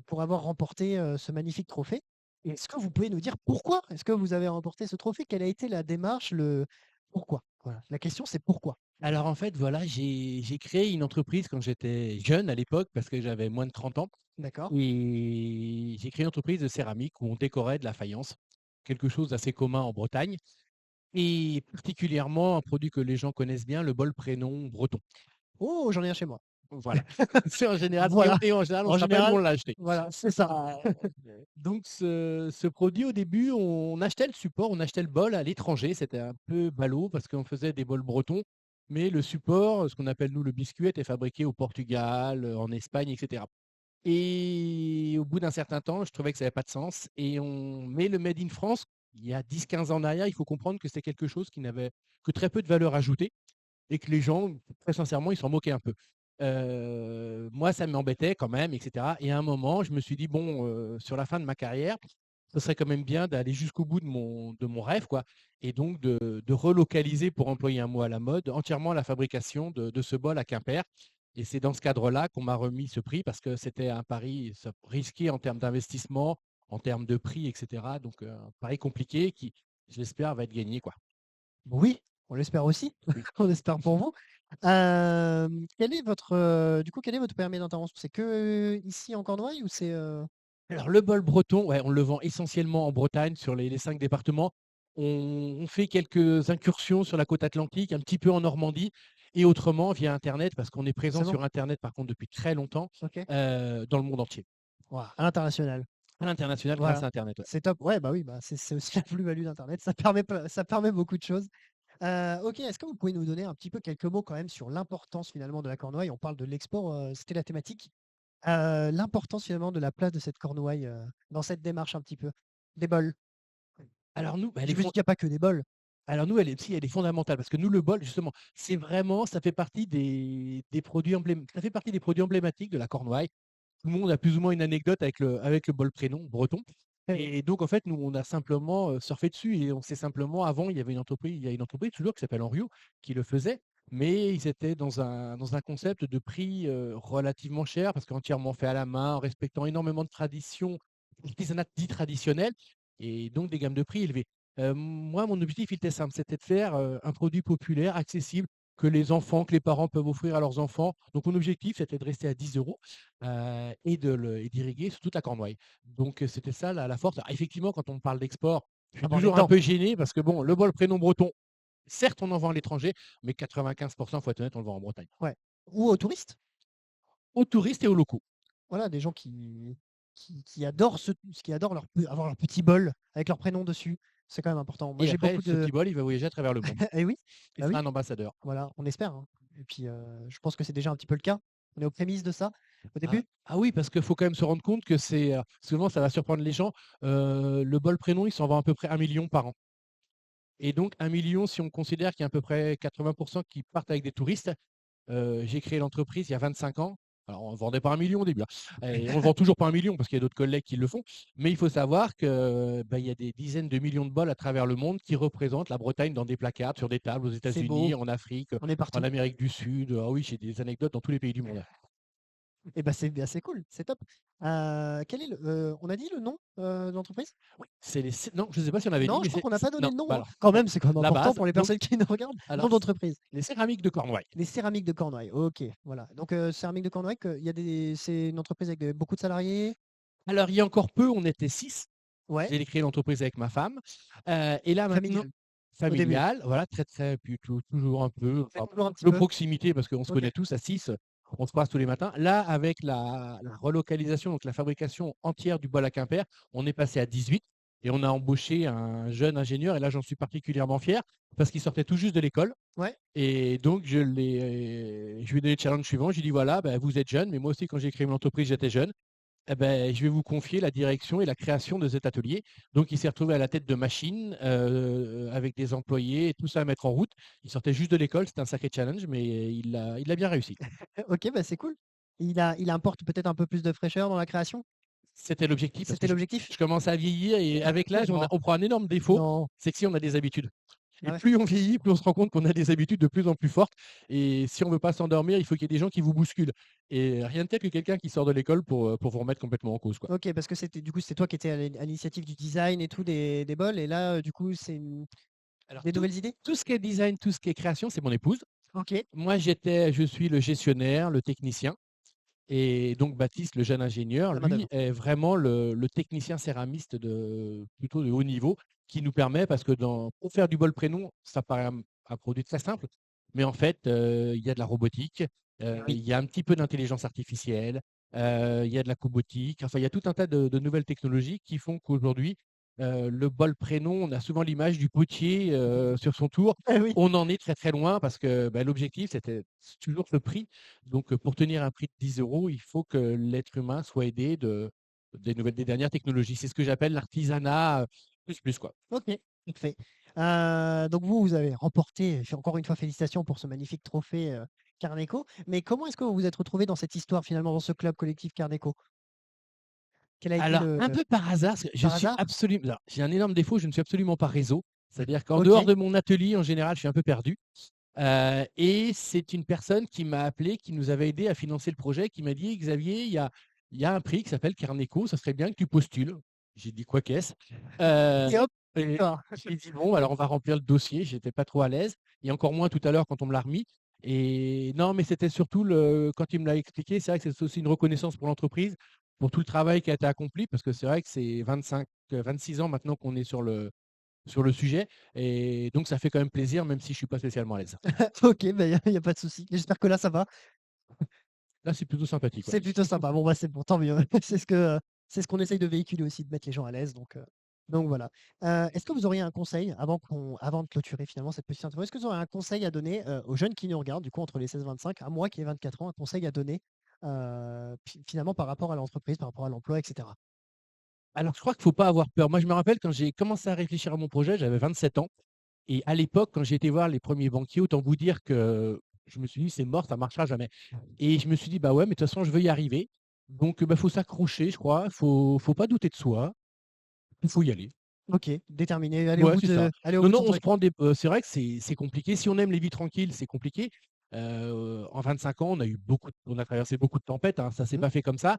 [SPEAKER 1] pour avoir remporté ce magnifique trophée. Et est-ce que vous pouvez nous dire pourquoi est-ce que vous avez remporté ce trophée? Quelle a été la démarche, le pourquoi? Voilà. La question, c'est pourquoi?
[SPEAKER 9] Alors en fait, voilà, j'ai créé une entreprise quand j'étais jeune à l'époque, parce que j'avais moins de 30 ans.
[SPEAKER 1] D'accord.
[SPEAKER 9] Et j'ai créé une entreprise de céramique où on décorait de la faïence, quelque chose d'assez commun en Bretagne. Et particulièrement un produit que les gens connaissent bien, le bol prénom breton.
[SPEAKER 1] Oh, j'en ai un chez moi.
[SPEAKER 9] Voilà. C'est en général,
[SPEAKER 1] Voilà.
[SPEAKER 9] et en général, on
[SPEAKER 1] En
[SPEAKER 9] se rappelle où
[SPEAKER 1] général,
[SPEAKER 9] on l'a acheté.
[SPEAKER 1] voilà, c'est ça.
[SPEAKER 9] Donc ce produit, au début, on achetait le support, on achetait le bol à l'étranger. C'était un peu ballot parce qu'on faisait des bols bretons. Mais le support, ce qu'on appelle nous le biscuit, était fabriqué au Portugal, en Espagne, etc. Et au bout d'un certain temps, je trouvais que ça n'avait pas de sens. Et on met le Made in France. Il y a 10-15 ans en arrière, il faut comprendre que c'était quelque chose qui n'avait que très peu de valeur ajoutée et que les gens, très sincèrement, ils s'en moquaient un peu. Moi, ça m'embêtait quand même, etc. Et à un moment, je me suis dit, bon, sur la fin de ma carrière, ce serait quand même bien d'aller jusqu'au bout de mon rêve, quoi. Et donc de relocaliser, pour employer un mot à la mode, entièrement la fabrication de ce bol à Quimper. Et c'est dans ce cadre-là qu'on m'a remis ce prix parce que c'était un pari risqué en termes d'investissement, en termes de prix, etc. Donc un pari compliqué qui, je l'espère, va être gagné, quoi.
[SPEAKER 1] Oui, on l'espère aussi.
[SPEAKER 9] Oui.
[SPEAKER 1] On espère pour vous. Quel est votre permis d'intervention? C'est que ici en Cornouailles ou c'est
[SPEAKER 9] Alors le bol breton, ouais, on le vend essentiellement en Bretagne, sur les 5 départements. On fait quelques incursions sur la côte atlantique, un petit peu en Normandie et autrement via internet parce qu'on est présent
[SPEAKER 1] Forcément.
[SPEAKER 9] sur internet par contre depuis très longtemps,
[SPEAKER 1] OK.
[SPEAKER 9] dans le monde entier.
[SPEAKER 1] Waouh, à l'international.
[SPEAKER 9] À l'international grâce
[SPEAKER 1] Voilà.
[SPEAKER 9] à internet, ouais.
[SPEAKER 1] C'est top. Ouais, bah oui, bah, c'est aussi la plus-value d'internet. Ça permet beaucoup de choses. OK, est-ce que vous pouvez nous donner un petit peu quelques mots quand même sur l'importance finalement de la cornouaille? On parle de l'export, c'était la thématique. L'importance finalement de la place de cette cornouaille, dans cette démarche un petit peu. Des bols.
[SPEAKER 9] Alors nous, elle est
[SPEAKER 1] J'imagine qu'il y a pas que des bols.
[SPEAKER 9] Alors nous, elle est fondamentale parce que nous, le bol, justement, c'est vraiment, ça fait partie des produits ça fait partie des produits emblématiques de la cornouaille. Tout le monde a plus ou moins une anecdote avec le bol prénom breton. Et donc, en fait, nous, on a simplement surfé dessus et on sait simplement, avant, il y a une entreprise toujours qui s'appelle Henriot qui le faisait, mais ils étaient dans un concept de prix relativement cher parce qu'entièrement fait à la main, en respectant énormément de traditions, artisanat dit traditionnel, et donc des gammes de prix élevées. Moi, mon objectif, il était simple, c'était de faire un produit populaire, accessible, que les parents peuvent offrir à leurs enfants. Donc, mon objectif, c'était de rester à 10 euros et d'irriguer sur toute la Cornouaille. Donc, c'était ça la force. Alors, effectivement, quand on parle d'export, je suis
[SPEAKER 1] Avoir les
[SPEAKER 9] toujours un
[SPEAKER 1] dents.
[SPEAKER 9] peu gêné parce que, bon, le bol prénom breton, certes, on en vend à l'étranger, mais 95%, il faut être honnête, on le vend en Bretagne.
[SPEAKER 1] Ouais. Ou aux touristes.
[SPEAKER 9] Aux touristes et aux locaux.
[SPEAKER 1] Voilà, des gens qui adorent avoir leur petit bol avec leur prénom dessus. C'est quand même important. Moi,
[SPEAKER 9] Et
[SPEAKER 1] j'ai
[SPEAKER 9] après,
[SPEAKER 1] beaucoup
[SPEAKER 9] ce
[SPEAKER 1] de
[SPEAKER 9] petit bol, il va voyager à travers le monde.
[SPEAKER 1] eh oui,
[SPEAKER 9] Il
[SPEAKER 1] bah
[SPEAKER 9] sera
[SPEAKER 1] oui,
[SPEAKER 9] un ambassadeur.
[SPEAKER 1] voilà, on espère, hein. Et puis, je pense que c'est déjà un petit peu le cas. On est aux prémices de ça, au
[SPEAKER 9] Ah,
[SPEAKER 1] début.
[SPEAKER 9] ah oui, parce qu'il faut quand même se rendre compte que souvent, ça va surprendre les gens. Le bol prénom, il s'en vend à peu près 1 million par an. Et donc, 1 million, si on considère qu'il y a à peu près 80% qui partent avec des touristes, j'ai créé l'entreprise il y a 25 ans. Alors, on ne vendait pas 1 million au début, hein. Et on ne vend toujours pas 1 million parce qu'il y a d'autres collègues qui le font. Mais il faut savoir qu'il y a des dizaines de millions de bols à travers le monde qui représentent la Bretagne dans des placards, sur des tables, aux
[SPEAKER 1] C'est beau,
[SPEAKER 9] États-Unis, en Afrique,
[SPEAKER 1] on est partout.
[SPEAKER 9] en Amérique du Sud. Ah oui, j'ai des anecdotes dans tous les pays du monde.
[SPEAKER 1] Et bah, c'est cool, c'est top. Quel est on a dit le nom, de l'entreprise?
[SPEAKER 9] Oui, non, je ne sais pas si on avait dit,
[SPEAKER 1] Non,
[SPEAKER 9] mais
[SPEAKER 1] je crois qu'on n'a pas donné
[SPEAKER 9] non,
[SPEAKER 1] le nom,
[SPEAKER 9] bah
[SPEAKER 1] hein.
[SPEAKER 9] alors,
[SPEAKER 1] Quand
[SPEAKER 9] bon,
[SPEAKER 1] même, c'est quand même
[SPEAKER 9] la
[SPEAKER 1] important
[SPEAKER 9] base,
[SPEAKER 1] pour les
[SPEAKER 9] donc,
[SPEAKER 1] personnes qui nous regardent. Nom
[SPEAKER 9] alors,
[SPEAKER 1] d'entreprise.
[SPEAKER 9] les céramiques de Cornouailles.
[SPEAKER 1] Les céramiques de Cornouailles. OK, voilà. Donc, céramiques de Cornouailles, c'est une entreprise avec beaucoup de salariés?
[SPEAKER 9] Alors, il y a encore peu, on était 6.
[SPEAKER 1] Ouais,
[SPEAKER 9] J'ai créé l'entreprise avec ma femme. Et là, maintenant,
[SPEAKER 1] familial, au début.
[SPEAKER 9] familiale, voilà, très, très, puis toujours un peu,
[SPEAKER 1] Faites toujours un petit
[SPEAKER 9] de
[SPEAKER 1] peu?
[SPEAKER 9] proximité parce qu'on se
[SPEAKER 1] OK.
[SPEAKER 9] connaît tous à 6. On se croise tous les matins. Là, avec la relocalisation, donc la fabrication entière du bol à Quimper, on est passé à 18 et on a embauché un jeune ingénieur. Et là, j'en suis particulièrement fier parce qu'il sortait tout juste de l'école.
[SPEAKER 1] Ouais.
[SPEAKER 9] Et donc, je lui ai donné le challenge suivant. Je lui ai dit, voilà, ben, vous êtes jeune, mais moi aussi, quand j'ai créé mon entreprise, j'étais jeune. Eh ben, je vais vous confier la direction et la création de cet atelier. Donc, il s'est retrouvé à la tête de machines avec des employés et tout ça à mettre en route. Il sortait juste de l'école, c'était un sacré challenge, mais il a bien réussi.
[SPEAKER 1] OK, bah, c'est cool. Il importe peut-être un peu plus de fraîcheur dans la création?
[SPEAKER 9] C'était l'objectif parce
[SPEAKER 1] C'était
[SPEAKER 9] que
[SPEAKER 1] l'objectif?
[SPEAKER 9] je commence à vieillir et avec l'âge,
[SPEAKER 1] Non,
[SPEAKER 9] on prend un énorme défaut,
[SPEAKER 1] non.
[SPEAKER 9] c'est que si on a des habitudes. Et
[SPEAKER 1] Ah ouais?
[SPEAKER 9] plus on vieillit, plus on se rend compte qu'on a des habitudes de plus en plus fortes. Et si on ne veut pas s'endormir, il faut qu'il y ait des gens qui vous bousculent. Et rien de tel que quelqu'un qui sort de l'école pour vous remettre complètement en cause, quoi.
[SPEAKER 1] OK, parce que c'était toi qui étais à l'initiative du design et tout des bols et là, du coup, c'est
[SPEAKER 9] Alors,
[SPEAKER 1] des nouvelles idées?
[SPEAKER 9] tout ce qui est design, tout ce qui est création, c'est mon épouse.
[SPEAKER 1] OK.
[SPEAKER 9] Moi, je suis le gestionnaire, le technicien. Et donc, Baptiste, le jeune ingénieur,
[SPEAKER 1] La main
[SPEAKER 9] lui,
[SPEAKER 1] d'œuvre.
[SPEAKER 9] est vraiment le technicien céramiste plutôt de haut niveau qui nous permet, parce que pour faire du bol prénom, ça paraît un produit très simple, mais en fait, il y a de la robotique,
[SPEAKER 1] Oui.
[SPEAKER 9] il y a un petit peu d'intelligence artificielle, il y a de la cobotique, enfin, il y a tout un tas de nouvelles technologies qui font qu'aujourd'hui, le bol prénom, on a souvent l'image du potier sur son tour.
[SPEAKER 1] Eh oui.
[SPEAKER 9] On en est très très loin parce que l'objectif, c'était toujours le prix. Donc, pour tenir un prix de 10 euros, il faut que l'être humain soit aidé des dernières technologies. C'est ce que j'appelle l'artisanat plus, quoi.
[SPEAKER 1] OK, parfait. Donc vous avez remporté, encore une fois félicitations pour ce magnifique trophée, Carneco. Mais comment est-ce que vous vous êtes retrouvé dans cette histoire finalement, dans ce club collectif Carneco? Quel a été
[SPEAKER 9] Alors,
[SPEAKER 1] le
[SPEAKER 9] un peu par hasard, parce que
[SPEAKER 1] par hasard?
[SPEAKER 9] j'ai un énorme défaut, je ne suis absolument pas réseau. C'est-à-dire qu'en
[SPEAKER 1] OK.
[SPEAKER 9] dehors de mon atelier, en général, je suis un peu perdu. Et c'est une personne qui m'a appelé, qui nous avait aidé à financer le projet, qui m'a dit: «Xavier, il y a un prix qui s'appelle Carneco, ça serait bien que tu postules». J'ai dit: «Quoi qu'est-ce?»
[SPEAKER 1] Et hop,
[SPEAKER 9] Et
[SPEAKER 1] victoire.
[SPEAKER 9] j'ai dit: «Bon, alors on va remplir le dossier». J'étais pas trop à l'aise et encore moins tout à l'heure quand on me l'a remis. Et non, mais c'était surtout quand il me l'a expliqué, c'est vrai que c'est aussi une reconnaissance pour l'entreprise, pour tout le travail qui a été accompli, parce que c'est vrai que c'est 26 ans maintenant qu'on est sur le sujet et donc ça fait quand même plaisir, même si je suis pas spécialement à l'aise.
[SPEAKER 1] OK, bah, il y a pas de souci. J'espère que là, ça va.
[SPEAKER 9] Là, c'est plutôt sympathique, ouais.
[SPEAKER 1] C'est plutôt sympa. Bon, bah, c'est bon, tant mieux. C'est ce qu'on essaye de véhiculer aussi, de mettre les gens à l'aise, donc voilà. Est-ce que vous auriez un conseil avant de clôturer finalement cette petite interview, est-ce que vous auriez un conseil à donner, aux jeunes qui nous regardent, du coup, entre les 16 et 25, à moi qui ai 24 ans, un conseil à donner, finalement par rapport à l'entreprise, par rapport à l'emploi et cetera?
[SPEAKER 9] Alors je crois qu'il faut pas avoir peur. Moi, je me rappelle quand j'ai commencé à réfléchir à mon projet, j'avais 27 ans et à l'époque, quand j'ai été voir les premiers banquiers, autant vous dire que je me suis dit: «C'est mort, ça marchera jamais» et je me suis dit: «Bah, ouais, mais de toute façon, je veux y arriver». Donc, bah, faut s'accrocher, je crois. Faut pas douter de soi. Il faut y aller.
[SPEAKER 1] OK, déterminé,
[SPEAKER 9] Ouais, c'est ça.
[SPEAKER 1] aller au
[SPEAKER 9] Non,
[SPEAKER 1] bout de
[SPEAKER 9] non,
[SPEAKER 1] son
[SPEAKER 9] on se
[SPEAKER 1] truc.
[SPEAKER 9] prend des c'est vrai que c'est compliqué. Si on aime les vies tranquilles, c'est compliqué. En 25 ans, on a traversé beaucoup de tempêtes, hein, ça s'est
[SPEAKER 1] Mmh.
[SPEAKER 9] pas fait comme ça.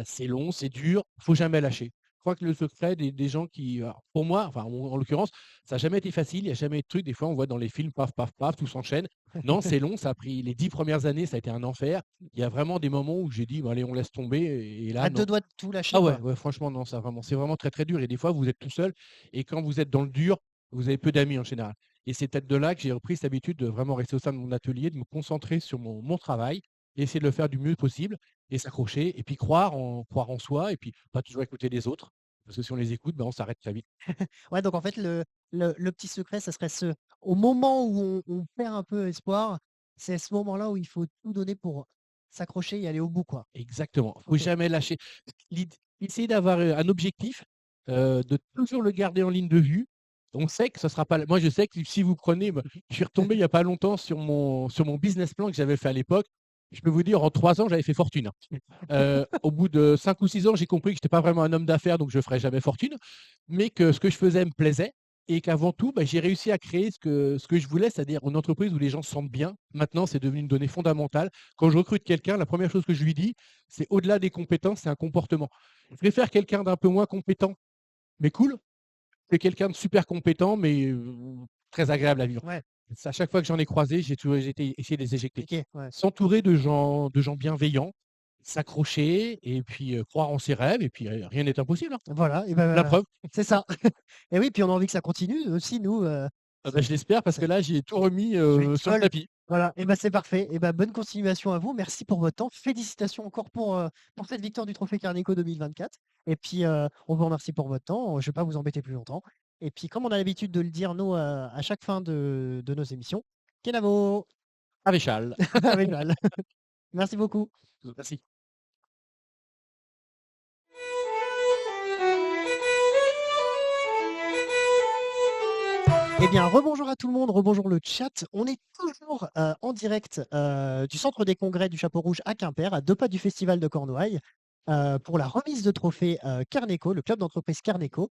[SPEAKER 9] C'est long, c'est dur, faut jamais lâcher. Je crois que le secret des gens qui alors pour moi, enfin, en l'occurrence, ça a jamais été facile, il y a jamais eu de truc. Des fois, on voit dans les films, paf, paf, paf, tout s'enchaîne. Non, c'est long, ça a pris les 10 premières années, ça a été un enfer. Il y a vraiment des moments où j'ai dit: «Bah, allez, on laisse tomber» et là,
[SPEAKER 1] À 2
[SPEAKER 9] non.
[SPEAKER 1] doigts de tout lâcher,
[SPEAKER 9] Ah ouais,
[SPEAKER 1] quoi.
[SPEAKER 9] ouais, franchement, non, c'est vraiment très, très dur et des fois, vous êtes tout seul et quand vous êtes dans le dur, vous avez peu d'amis en général et c'est peut-être de là que j'ai repris cette habitude de vraiment rester au sein de mon atelier, de me concentrer sur mon travail, essayer de le faire du mieux possible et s'accrocher et puis croire en soi et puis pas toujours écouter les autres parce que si on les écoute, ben, on s'arrête très vite.
[SPEAKER 1] Ouais, donc en fait, le petit secret, ça serait au moment où on perd un peu espoir, c'est ce moment-là où il faut tout donner pour s'accrocher et aller au bout, quoi.
[SPEAKER 9] Exactement, faut
[SPEAKER 1] OK.
[SPEAKER 9] jamais lâcher. Essayer d'avoir, un objectif, de toujours le garder en ligne de vue. On sait que ça sera pas moi je sais que si vous prenez je suis retombé il y a pas longtemps sur mon business plan que j'avais fait à l'époque. Je peux vous dire en 3 ans, j'avais fait fortune, hein. Au bout de 5 ou 6 ans, j'ai compris que j'étais pas vraiment un homme d'affaires, donc je ferais jamais fortune, mais que ce que je faisais me plaisait et qu'avant tout, bah, j'ai réussi à créer ce que je voulais, c'est-à-dire une entreprise où les gens se sentent bien. Maintenant, c'est devenu une donnée fondamentale. Quand je recrute quelqu'un, la première chose que je lui dis, c'est au-delà des compétences, c'est un comportement. Je préfère quelqu'un d'un peu moins compétent, mais cool, que quelqu'un de super compétent, mais très agréable à vivre.
[SPEAKER 1] Ouais,
[SPEAKER 9] C'est à chaque fois que j'en ai croisé, j'ai essayé de les éjecter.
[SPEAKER 1] piqué, ouais.
[SPEAKER 9] S'entourer de gens bienveillants, s'accrocher et puis, croire en ses rêves et puis, rien n'est impossible, hein.
[SPEAKER 1] Voilà et
[SPEAKER 9] La preuve.
[SPEAKER 1] c'est ça. Et oui, puis on a envie que ça continue aussi, nous,
[SPEAKER 9] Ah bah, je l'espère parce
[SPEAKER 1] c'est
[SPEAKER 9] que là, j'ai tout remis,
[SPEAKER 1] celui qui
[SPEAKER 9] sur le
[SPEAKER 1] colle.
[SPEAKER 9] tapis.
[SPEAKER 1] Voilà et c'est parfait et bonne continuation à vous. Merci pour votre temps. Félicitations encore pour cette victoire du Trophée Carneco 2024 et puis, on vous remercie pour votre temps. Je ne vais pas vous embêter plus longtemps et puis comme on a l'habitude de le dire, nous, à chaque fin de nos émissions, Kenavo!
[SPEAKER 9] Maréchal.
[SPEAKER 1] Avec Val. Merci beaucoup.
[SPEAKER 9] Merci.
[SPEAKER 1] Eh bien, rebonjour à tout le monde, rebonjour le chat. On est toujours en direct du centre des congrès du Chapeau Rouge à Quimper, à 2 pas du festival de Cornouailles, pour la remise de trophée Carneco, le club d'entreprise Carneco.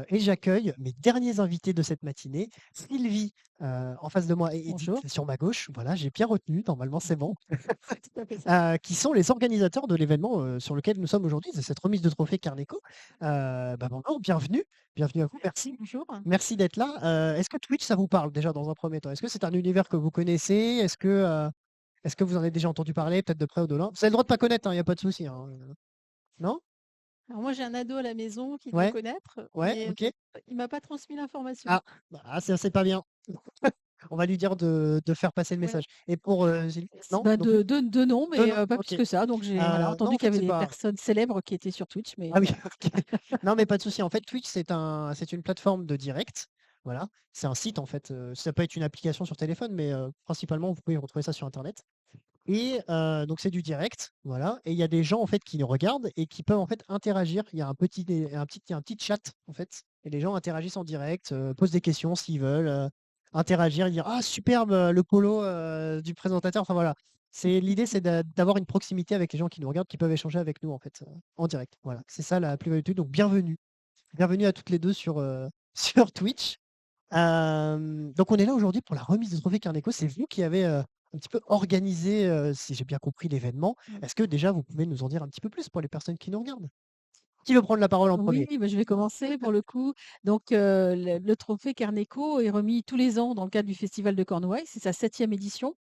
[SPEAKER 1] Et j'accueille mes derniers invités de cette matinée, Sylvie en face de moi et Edith
[SPEAKER 3] Bonjour.
[SPEAKER 1] sur ma gauche. Voilà, j'ai bien retenu, normalement c'est bon.
[SPEAKER 3] Tout à fait ça.
[SPEAKER 1] Qui sont les organisateurs de l'événement sur lequel nous sommes aujourd'hui, de cette remise de trophée Carneco. Bonjour, bienvenue. Bienvenue à vous, merci.
[SPEAKER 3] Bonjour.
[SPEAKER 1] Merci d'être là. Est-ce que Twitch, ça vous parle déjà dans un premier temps? Est-ce que c'est un univers que vous connaissez? Est-ce que vous en avez déjà entendu parler, peut-être de près ou de loin? Vous avez le droit de pas connaître, il n'y a pas de souci, hein. Non?
[SPEAKER 3] Alors moi, j'ai un ado à la maison qui doit
[SPEAKER 1] Ouais,
[SPEAKER 3] connaître,
[SPEAKER 1] ouais,
[SPEAKER 3] mais
[SPEAKER 1] ok.
[SPEAKER 3] il m'a pas transmis l'information.
[SPEAKER 1] Ah, c'est pas bien. On va lui dire de faire passer le
[SPEAKER 3] Ouais.
[SPEAKER 1] message. Et pour Gilles, non?
[SPEAKER 3] Bah,
[SPEAKER 1] non plus
[SPEAKER 3] de non,
[SPEAKER 1] Deux
[SPEAKER 3] mais
[SPEAKER 1] non,
[SPEAKER 3] pas
[SPEAKER 1] ok.
[SPEAKER 3] plus que ça. Donc j'ai voilà,
[SPEAKER 1] Non,
[SPEAKER 3] entendu
[SPEAKER 1] en
[SPEAKER 3] qu'il y
[SPEAKER 1] fait,
[SPEAKER 3] avait
[SPEAKER 1] c'est
[SPEAKER 3] des
[SPEAKER 1] pas.
[SPEAKER 3] personnes célèbres qui étaient sur Twitch, mais
[SPEAKER 1] Ah oui, ok. Non, mais pas de souci. En fait, Twitch, c'est une plateforme de direct. Voilà, c'est un site en fait. Ça peut être une application sur téléphone, mais principalement, vous pouvez retrouver ça sur Internet. Et donc, c'est du direct, voilà. Et il y a des gens en fait qui nous regardent et qui peuvent en fait interagir. Il y a il y a un petit chat en fait. Et les gens interagissent en direct, posent des questions s'ils veulent, interagir, dire ah superbe le polo du présentateur. Enfin voilà. L'idée, c'est d'avoir une proximité avec les gens qui nous regardent, qui peuvent échanger avec nous en fait en direct. Voilà, c'est ça la plus-value. Donc bienvenue, bienvenue à toutes les deux sur sur Twitch. Donc on est là aujourd'hui pour la remise de trophée Carneco. C'est vous qui avez un petit peu organisé, si j'ai bien compris, l'événement. Est-ce que déjà vous pouvez nous en dire un petit peu plus pour les personnes qui nous regardent? Qui veut prendre la parole en premier?
[SPEAKER 3] oui, bah, je vais commencer pour le coup. Donc le trophée Carneco est remis tous les ans dans le cadre du festival de Cornouailles. C'est sa 7e édition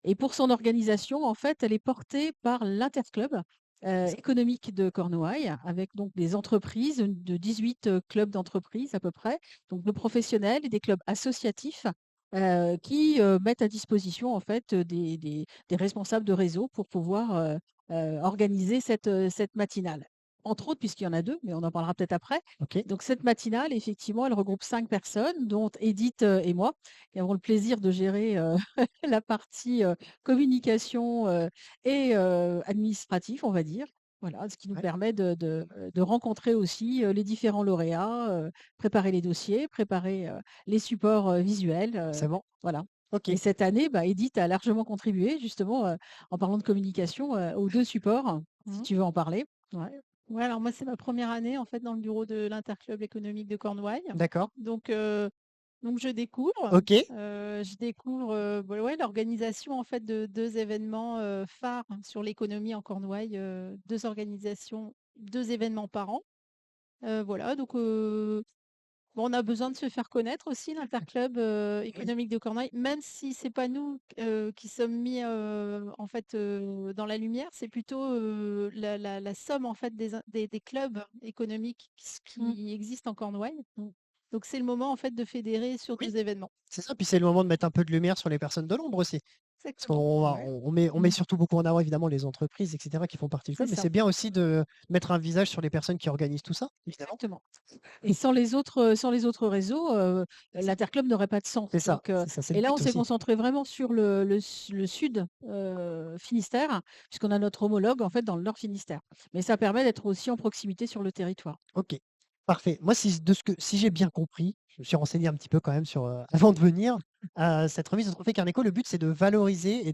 [SPEAKER 3] et pour son organisation, en fait, elle est portée par l'Interclub.
[SPEAKER 10] économique de Cornouailles, avec donc des entreprises, de 18 clubs d'entreprises à peu près, donc de professionnels et des clubs associatifs qui mettent à disposition en fait des responsables de réseau pour pouvoir organiser cette matinale. Entre autres, puisqu'il y en a deux, mais on en parlera peut-être après.
[SPEAKER 1] Ok.
[SPEAKER 10] Donc cette matinale, effectivement, elle regroupe 5 personnes, dont Edith et moi, qui avons le plaisir de gérer la partie communication et administratif, on va dire. Voilà, ce qui nous
[SPEAKER 1] Ouais.
[SPEAKER 10] permet de rencontrer aussi les différents lauréats, préparer les dossiers, préparer les supports visuels.
[SPEAKER 1] C'est bon.
[SPEAKER 10] Voilà.
[SPEAKER 1] Ok.
[SPEAKER 10] Et cette année, Edith a largement contribué, justement, en parlant de communication, aux 2 supports, si
[SPEAKER 3] Mhm.
[SPEAKER 10] tu veux en parler. Ouais.
[SPEAKER 3] Ouais, alors moi, c'est ma première année en fait dans le bureau de l'Interclub économique de Cornouailles.
[SPEAKER 1] D'accord.
[SPEAKER 3] Donc, je découvre,
[SPEAKER 1] Ok.
[SPEAKER 3] ouais, l'organisation en fait de 2 événements phares sur l'économie en Cornouailles, 2 organisations, 2 événements par an. Voilà, donc on a besoin de se faire connaître aussi, l'Interclub économique de Cornouailles, même si c'est pas nous qui sommes mis en fait dans la lumière, c'est plutôt la somme en fait des clubs économiques qui existent en Cornouailles. Donc c'est le moment en fait de fédérer sur
[SPEAKER 1] Oui.
[SPEAKER 3] 2 événements.
[SPEAKER 1] C'est ça. Puis c'est le moment de mettre un peu de lumière sur les personnes de l'ombre aussi. Parce
[SPEAKER 3] Exactement.
[SPEAKER 1] qu'on
[SPEAKER 10] Ouais.
[SPEAKER 1] on met surtout beaucoup en avant évidemment les entreprises, etc., qui font partie du club,
[SPEAKER 10] C'est
[SPEAKER 1] mais
[SPEAKER 10] ça.
[SPEAKER 1] c'est bien aussi de mettre un visage sur les personnes qui organisent tout ça, évidemment.
[SPEAKER 10] Exactement. Et sans les autres réseaux, l'Interclub n'aurait pas de sens.
[SPEAKER 1] C'est ça,
[SPEAKER 10] Donc,
[SPEAKER 1] c'est ça, c'est
[SPEAKER 10] et
[SPEAKER 1] le
[SPEAKER 10] là, on
[SPEAKER 1] but
[SPEAKER 10] s'est
[SPEAKER 1] aussi.
[SPEAKER 10] concentré vraiment sur le sud Finistère, puisqu'on a notre homologue en fait dans le nord Finistère. Mais ça permet d'être aussi en proximité sur le territoire.
[SPEAKER 1] Ok, parfait. Moi, si j'ai bien compris, je me suis renseigné un petit peu quand même sur, avant de venir, cette remise de trophée Carneco, le but, c'est de valoriser et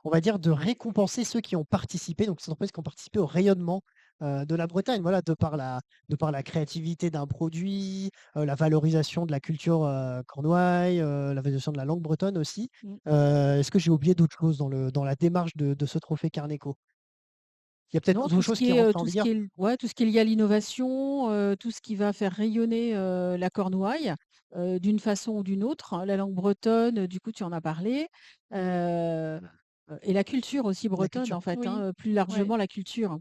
[SPEAKER 1] on va dire, de récompenser ceux qui ont participé, donc ces entreprises qui ont participé au rayonnement de la Bretagne, voilà, de par la créativité d'un produit, la valorisation de la culture cornouaille, la valorisation de la langue bretonne aussi. Est-ce que j'ai oublié d'autres choses dans la démarche de ce trophée Carneco? Il y a peut-être
[SPEAKER 10] Non,
[SPEAKER 1] d'autres choses qui rentrent en vigueur?
[SPEAKER 10] tout ce qui est lié à l'innovation, tout ce qui va faire rayonner la Cornouaille d'une façon ou d'une autre, hein. La langue bretonne, du coup, tu en as parlé, et la culture aussi
[SPEAKER 1] La
[SPEAKER 10] bretonne,
[SPEAKER 1] culture.
[SPEAKER 10] en fait,
[SPEAKER 3] Oui,
[SPEAKER 10] hein, plus
[SPEAKER 3] ouais.
[SPEAKER 10] largement la culture.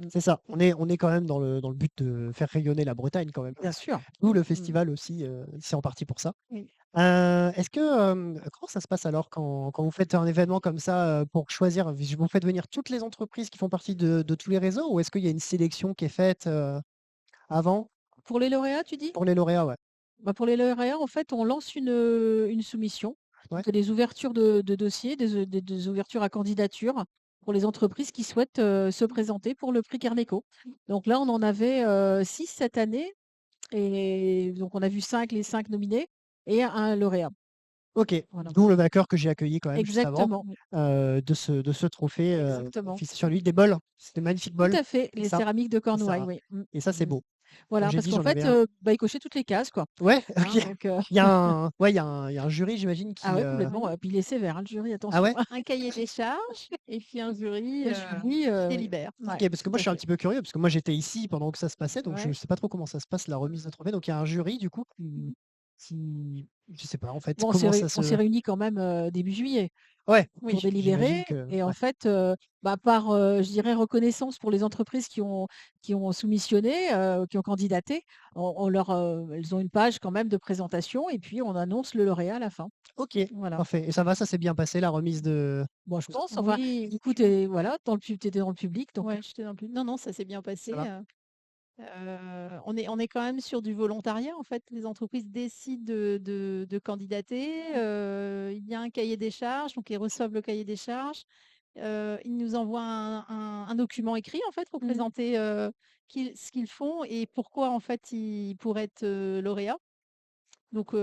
[SPEAKER 1] C'est ça, on est quand même dans le but de faire rayonner la Bretagne quand même.
[SPEAKER 10] Bien sûr.
[SPEAKER 1] D'où le festival aussi, c'est en partie pour ça.
[SPEAKER 3] Oui.
[SPEAKER 1] Est-ce que, comment ça se passe alors quand vous faites un événement comme ça, pour choisir, vous faites venir toutes les entreprises qui font partie de tous les réseaux? Ou est-ce qu'il y a une sélection qui est faite, avant?
[SPEAKER 10] Pour les lauréats, tu dis?
[SPEAKER 1] Pour les lauréats, ouais.
[SPEAKER 10] Pour les lauréats, en fait, on lance une soumission.
[SPEAKER 1] Ouais.
[SPEAKER 10] Donc, il y a des ouvertures de dossiers, des ouvertures à candidature pour les entreprises qui souhaitent se présenter pour le prix Carneco. Donc là, on en avait 6 cette année. Et donc, on a vu les 5 nominés et un lauréat.
[SPEAKER 1] OK,
[SPEAKER 10] Voilà.
[SPEAKER 1] d'où le vainqueur que j'ai accueilli quand même juste avant,
[SPEAKER 10] Exactement.
[SPEAKER 1] de ce trophée,
[SPEAKER 10] Exactement.
[SPEAKER 1] fixé sur lui. Des bols, c'était magnifiques
[SPEAKER 10] Tout
[SPEAKER 1] bols,
[SPEAKER 10] à fait,
[SPEAKER 1] c'est
[SPEAKER 10] les
[SPEAKER 1] ça?
[SPEAKER 10] céramiques de
[SPEAKER 1] C'est
[SPEAKER 10] Cornouailles,
[SPEAKER 1] ça,
[SPEAKER 10] oui.
[SPEAKER 1] et ça, c'est beau. Comme
[SPEAKER 10] Voilà,
[SPEAKER 1] j'ai
[SPEAKER 10] parce
[SPEAKER 1] dit,
[SPEAKER 10] qu'en
[SPEAKER 1] j'en
[SPEAKER 10] fait,
[SPEAKER 1] avais un.
[SPEAKER 10] il cochait toutes les cases, quoi.
[SPEAKER 1] Ouais,
[SPEAKER 10] Hein,
[SPEAKER 1] OK.
[SPEAKER 10] donc,
[SPEAKER 1] Il y a un ouais, il y a un jury, j'imagine,
[SPEAKER 10] ah
[SPEAKER 1] qui,
[SPEAKER 10] ouais, complètement. Ouais. Puis il est sévère, hein, le jury,
[SPEAKER 1] Ah
[SPEAKER 10] attention.
[SPEAKER 1] ouais?
[SPEAKER 3] Un cahier des charges et puis un jury
[SPEAKER 10] Le jury,
[SPEAKER 3] qui délibère.
[SPEAKER 10] ouais,
[SPEAKER 1] OK, parce que
[SPEAKER 10] tout
[SPEAKER 1] moi,
[SPEAKER 10] à
[SPEAKER 1] je suis un
[SPEAKER 10] fait.
[SPEAKER 1] petit peu curieux, parce que moi, j'étais ici pendant que ça se passait, donc je
[SPEAKER 10] Ouais.
[SPEAKER 1] ne sais pas trop comment ça se passe, la remise de trophée. Donc il y a un jury, du coup, je sais pas, en fait,
[SPEAKER 10] Bon,
[SPEAKER 1] comment ça
[SPEAKER 10] on s'est
[SPEAKER 1] se
[SPEAKER 10] réunis quand même début juillet
[SPEAKER 1] ouais,
[SPEAKER 10] pour
[SPEAKER 1] oui,
[SPEAKER 10] délibérer.
[SPEAKER 1] j'imagine que
[SPEAKER 10] Et en
[SPEAKER 1] ouais.
[SPEAKER 10] fait, par, je dirais, reconnaissance pour les entreprises qui ont soumissionné, qui ont candidaté, elles ont une page quand même de présentation et puis on annonce le lauréat à la fin.
[SPEAKER 1] OK,
[SPEAKER 10] Voilà.
[SPEAKER 1] parfait, et ça va, ça s'est bien passé, la remise de
[SPEAKER 10] Bon, je
[SPEAKER 1] tout ça?
[SPEAKER 10] pense, enfin,
[SPEAKER 3] Oui,
[SPEAKER 10] du coup, voilà, tu étais dans le public, donc
[SPEAKER 3] ouais, j'étais dans le public. Non, non, ça s'est bien passé.
[SPEAKER 1] Ça va?
[SPEAKER 3] On est quand même sur du volontariat. En fait, les entreprises décident de candidater. Il y a un cahier des charges, donc ils reçoivent le cahier des charges. Ils nous envoient un document écrit en fait pour présenter ce qu'ils font et pourquoi en fait ils pourraient être lauréats. Donc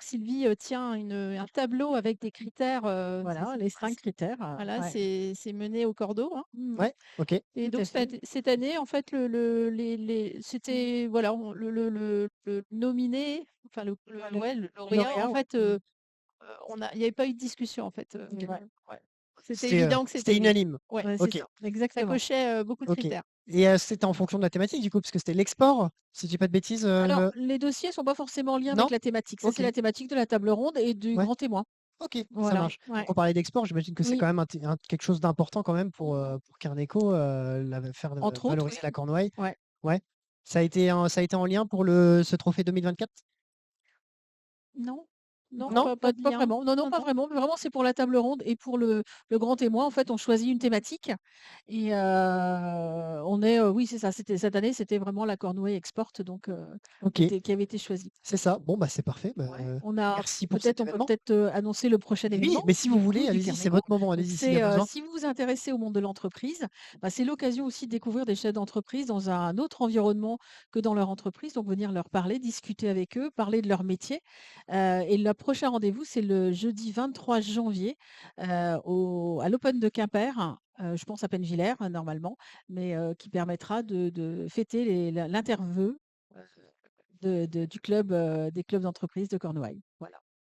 [SPEAKER 3] Sylvie tient un tableau avec des critères.
[SPEAKER 10] voilà, les 5 critères.
[SPEAKER 3] Voilà,
[SPEAKER 10] Ouais.
[SPEAKER 3] c'est mené au cordeau, hein.
[SPEAKER 1] Ouais, OK.
[SPEAKER 3] Et
[SPEAKER 10] Tout à
[SPEAKER 3] donc
[SPEAKER 10] fait.
[SPEAKER 3] cette année, en fait, c'était voilà, le nominé, enfin ouais, le lauréat,
[SPEAKER 10] Lauréat,
[SPEAKER 3] en
[SPEAKER 10] ouais.
[SPEAKER 3] fait, il n'y avait pas eu de discussion en fait.
[SPEAKER 10] Ouais.
[SPEAKER 3] Ouais. C'était
[SPEAKER 1] C'était,
[SPEAKER 3] évident que
[SPEAKER 1] c'était
[SPEAKER 3] c'était lui.
[SPEAKER 1] unanime?
[SPEAKER 3] Ouais,
[SPEAKER 10] Ouais, c'est
[SPEAKER 1] OK,
[SPEAKER 10] ça,
[SPEAKER 3] ça
[SPEAKER 10] exactement.
[SPEAKER 3] cochait beaucoup de
[SPEAKER 1] OK,
[SPEAKER 3] critères.
[SPEAKER 1] et c'était en fonction de la thématique, du coup, parce que c'était l'export, si je dis pas de bêtises,
[SPEAKER 10] Alors,
[SPEAKER 1] le
[SPEAKER 10] les dossiers sont pas forcément en lien
[SPEAKER 1] non?
[SPEAKER 10] avec la thématique. Ça,
[SPEAKER 1] OK,
[SPEAKER 10] c'est la thématique de la table ronde et du
[SPEAKER 1] ouais.
[SPEAKER 10] grand témoin.
[SPEAKER 1] Ok, ça
[SPEAKER 10] Voilà,
[SPEAKER 1] marche.
[SPEAKER 10] ouais.
[SPEAKER 1] On parlait d'export, j'imagine que c'est
[SPEAKER 10] Oui.
[SPEAKER 1] quand même quelque chose d'important quand même pour Carneco, faire
[SPEAKER 10] Entre autres,
[SPEAKER 1] valoriser
[SPEAKER 10] oui.
[SPEAKER 1] la Cornouaille.
[SPEAKER 10] Ouais.
[SPEAKER 1] Ouais. Ça a été en lien pour ce trophée 2024?
[SPEAKER 10] Non, non,
[SPEAKER 1] Non?
[SPEAKER 10] pas,
[SPEAKER 3] Pas
[SPEAKER 10] pas,
[SPEAKER 3] de
[SPEAKER 10] pas
[SPEAKER 3] lien.
[SPEAKER 10] vraiment. Non, non,
[SPEAKER 3] Non,
[SPEAKER 10] pas
[SPEAKER 3] non.
[SPEAKER 10] vraiment. Mais vraiment, c'est pour la table ronde et pour le grand témoin. En fait, on choisit une thématique et oui, c'est ça. Cette année, c'était vraiment la Cornouaille Export, donc
[SPEAKER 1] Ok,
[SPEAKER 10] qui avait été choisie.
[SPEAKER 1] c'est ça. Bon, bah c'est parfait. Bah,
[SPEAKER 10] Ouais. On a
[SPEAKER 1] merci pour cet
[SPEAKER 10] on peut
[SPEAKER 1] événement.
[SPEAKER 10] peut-être annoncer le prochain
[SPEAKER 1] Oui,
[SPEAKER 10] événement,
[SPEAKER 1] mais si vous
[SPEAKER 10] du coup,
[SPEAKER 1] voulez,
[SPEAKER 10] du
[SPEAKER 1] allez-y, c'est
[SPEAKER 10] Carneco.
[SPEAKER 1] votre moment,
[SPEAKER 10] Donc
[SPEAKER 1] allez-y s'il y a
[SPEAKER 10] c'est
[SPEAKER 1] besoin.
[SPEAKER 10] si vous vous intéressez au monde de l'entreprise, bah, c'est l'occasion aussi de découvrir des chefs d'entreprise dans un autre environnement que dans leur entreprise. Donc venir leur parler, discuter avec eux, parler de leur métier. Et le prochain rendez-vous, c'est le jeudi 23 janvier à l'Open de Quimper. Je pense à Pennevillers normalement, mais qui permettra de fêter l'interview du club, des clubs d'entreprise de Cornouailles. Voilà.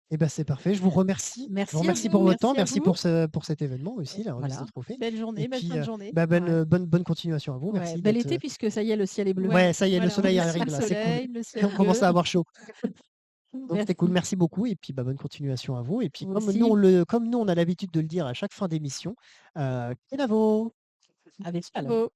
[SPEAKER 1] Eh ben c'est parfait. Je vous remercie. Je vous
[SPEAKER 10] Merci à
[SPEAKER 1] remercie pour
[SPEAKER 10] vous.
[SPEAKER 1] votre temps.
[SPEAKER 10] Merci à
[SPEAKER 1] Merci
[SPEAKER 10] vous.
[SPEAKER 1] pour cet événement aussi, la remise de
[SPEAKER 10] Voilà.
[SPEAKER 1] trophée.
[SPEAKER 3] Belle
[SPEAKER 1] Et
[SPEAKER 3] journée, belle
[SPEAKER 1] puis,
[SPEAKER 3] fin de journée.
[SPEAKER 1] bah,
[SPEAKER 10] Ouais.
[SPEAKER 1] bonne continuation à vous.
[SPEAKER 10] Ouais,
[SPEAKER 1] Merci
[SPEAKER 10] bel
[SPEAKER 1] d'être.
[SPEAKER 10] été puisque ça y est, le ciel est bleu.
[SPEAKER 1] Ouais, ça y est, le
[SPEAKER 3] Voilà,
[SPEAKER 1] soleil
[SPEAKER 3] merci
[SPEAKER 1] arrive
[SPEAKER 3] le
[SPEAKER 1] là, c'est cool.
[SPEAKER 3] soleil, le ciel
[SPEAKER 1] On commence
[SPEAKER 3] bleu.
[SPEAKER 1] à avoir chaud. Donc c'était cool,
[SPEAKER 10] Merci.
[SPEAKER 1] merci beaucoup. Et puis bah, bonne continuation à vous. Et puis
[SPEAKER 10] Vous
[SPEAKER 1] comme
[SPEAKER 10] aussi.
[SPEAKER 1] nous on a l'habitude de le dire à chaque fin d'émission, Kenavo.
[SPEAKER 10] Avec
[SPEAKER 3] Bravo.